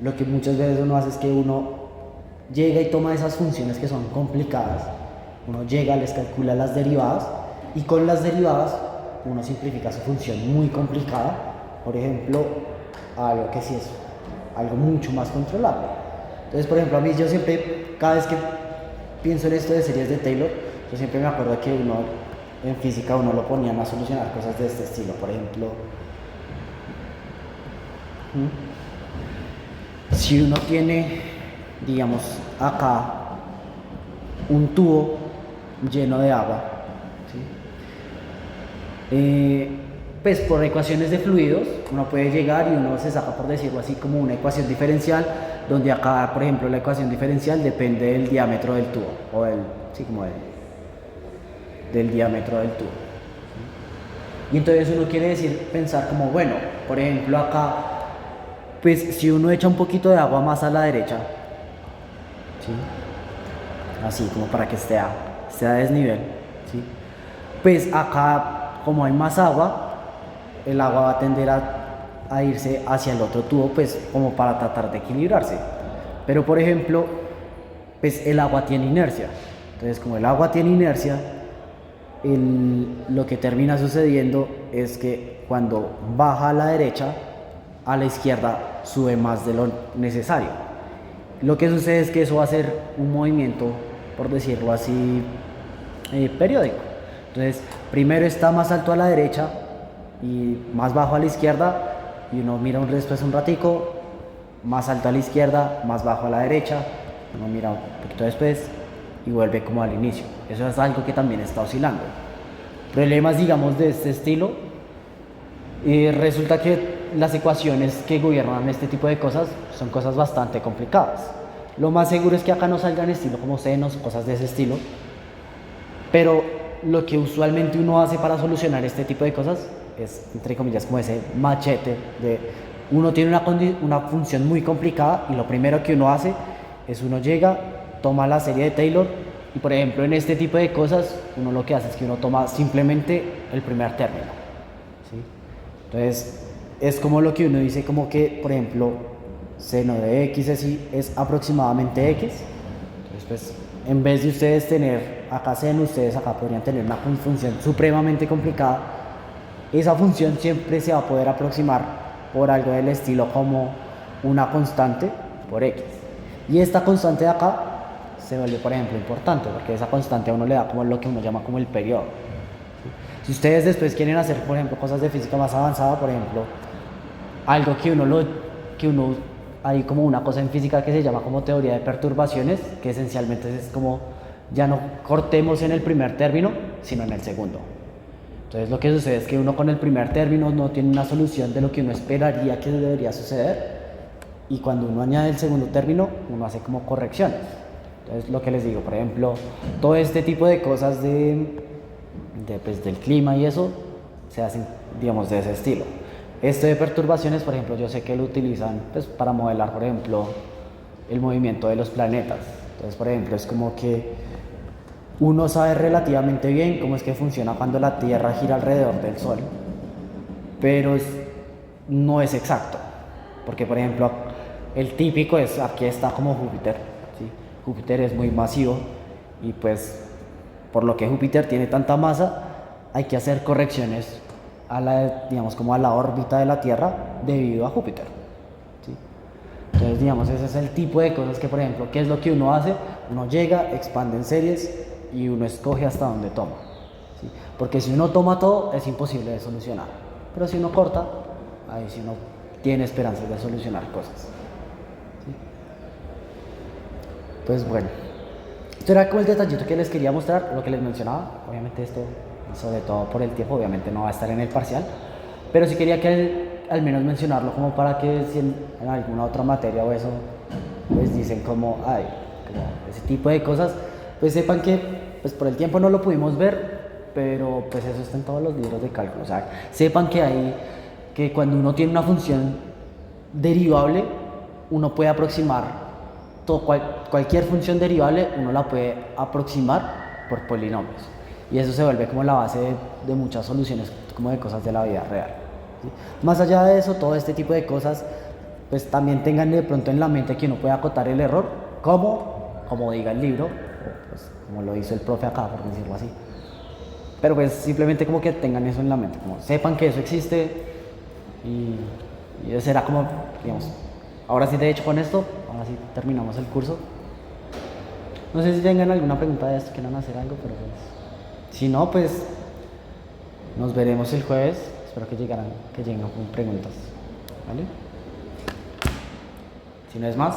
lo que muchas veces uno hace es que uno llega y toma esas funciones que son complicadas, uno llega, les calcula las derivadas y con las derivadas uno simplifica su función muy complicada, por ejemplo, a algo que sí es algo mucho más controlable. Entonces, por ejemplo, a mí yo siempre, cada vez que pienso en esto de series de Taylor, yo siempre me acuerdo que uno en física uno lo ponían a solucionar cosas de este estilo, por ejemplo, si uno tiene, digamos, acá un tubo lleno de agua, ¿sí? Pues por ecuaciones de fluidos uno puede llegar y uno se saca, por decirlo así, como una ecuación diferencial, donde acá, por ejemplo, la ecuación diferencial depende del diámetro del tubo, o del diámetro del tubo. ¿Sí? Y entonces uno quiere pensar como, bueno, por ejemplo acá, pues si uno echa un poquito de agua más a la derecha, ¿sí? Así como para que esté a desnivel, ¿sí? Pues acá, como hay más agua, el agua va a tender a irse hacia el otro tubo, pues como para tratar de equilibrarse. Pero por ejemplo, pues el agua tiene inercia. Entonces, como el agua tiene inercia, lo que termina sucediendo es que cuando baja a la derecha, a la izquierda sube más de lo necesario. Lo que sucede es que eso va a ser un movimiento, por decirlo así, periódico. Entonces, primero está más alto a la derecha y más bajo a la izquierda, y uno mira después un ratico, más alto a la izquierda, más bajo a la derecha, uno mira un poquito después y vuelve como al inicio. Eso es algo que también está oscilando. Problemas, digamos, de este estilo, resulta que las ecuaciones que gobiernan este tipo de cosas son cosas bastante complicadas. Lo más seguro es que acá no salgan estilo como senos, cosas de ese estilo, pero lo que usualmente uno hace para solucionar este tipo de cosas es, entre comillas, como ese machete de uno tiene una función muy complicada y lo primero que uno hace es uno llega, toma la serie de Taylor y por ejemplo en este tipo de cosas uno lo que hace es que uno toma simplemente el primer término, ¿sí? Entonces es como lo que uno dice como que por ejemplo seno de x es aproximadamente x. Entonces pues en vez de ustedes tener acá seno, ustedes acá podrían tener una función supremamente complicada. Esa función siempre se va a poder aproximar por algo del estilo como una constante por x. Y esta constante de acá se vuelve, por ejemplo, importante, porque esa constante a uno le da como lo que uno llama como el periodo. ¿Sí? Si ustedes después quieren hacer, por ejemplo, cosas de física más avanzada, por ejemplo, algo que uno hay como una cosa en física que se llama como teoría de perturbaciones, que esencialmente es como ya no cortemos en el primer término, sino en el segundo. Entonces lo que sucede es que uno con el primer término no tiene una solución de lo que uno esperaría que debería suceder, y cuando uno añade el segundo término, uno hace como correcciones. Entonces lo que les digo, por ejemplo, todo este tipo de cosas pues, del clima y eso, se hacen, digamos, de ese estilo. Esto de perturbaciones, por ejemplo, yo sé que lo utilizan pues, para modelar, por ejemplo, el movimiento de los planetas. Entonces, por ejemplo, es como que uno sabe relativamente bien cómo es que funciona cuando la Tierra gira alrededor del Sol, pero no es exacto. Porque, por ejemplo, el típico es, aquí está como Júpiter, ¿sí? Júpiter es muy masivo y pues por lo que Júpiter tiene tanta masa, hay que hacer correcciones a la, digamos, como a la órbita de la Tierra debido a Júpiter, ¿sí? Entonces, digamos, ese es el tipo de cosas que, por ejemplo, ¿qué es lo que uno hace? Uno llega, expande en series y uno escoge hasta dónde toma, ¿sí? Porque si uno toma todo, es imposible de solucionar. Pero si uno corta, ahí sí uno tiene esperanzas de solucionar cosas, ¿sí? Pues bueno, esto era como el detallito que les quería mostrar, lo que les mencionaba. Obviamente esto, sobre todo por el tiempo, obviamente no va a estar en el parcial, pero sí quería que al menos mencionarlo como para que si en alguna otra materia o eso, pues dicen como, ay, como ese tipo de cosas, pues sepan que pues por el tiempo no lo pudimos ver, pero pues eso está en todos los libros de cálculo. O sea, sepan que cuando uno tiene una función derivable, uno puede aproximar cualquier función derivable, uno la puede aproximar por polinomios. Y eso se vuelve como la base de muchas soluciones, como de cosas de la vida real, ¿sí? Más allá de eso, todo este tipo de cosas, pues también tengan de pronto en la mente que uno puede acotar el error, como diga el libro, pues, como lo hizo el profe acá, por decirlo así. Pero pues simplemente como que tengan eso en la mente, como sepan que eso existe y eso será como, digamos, ahora sí de hecho con esto, ahora sí terminamos el curso. No sé si tengan alguna pregunta de esto, quieran hacer algo, pero pues, si no, pues nos veremos el jueves. Espero que lleguen con preguntas, ¿vale? Si no es más.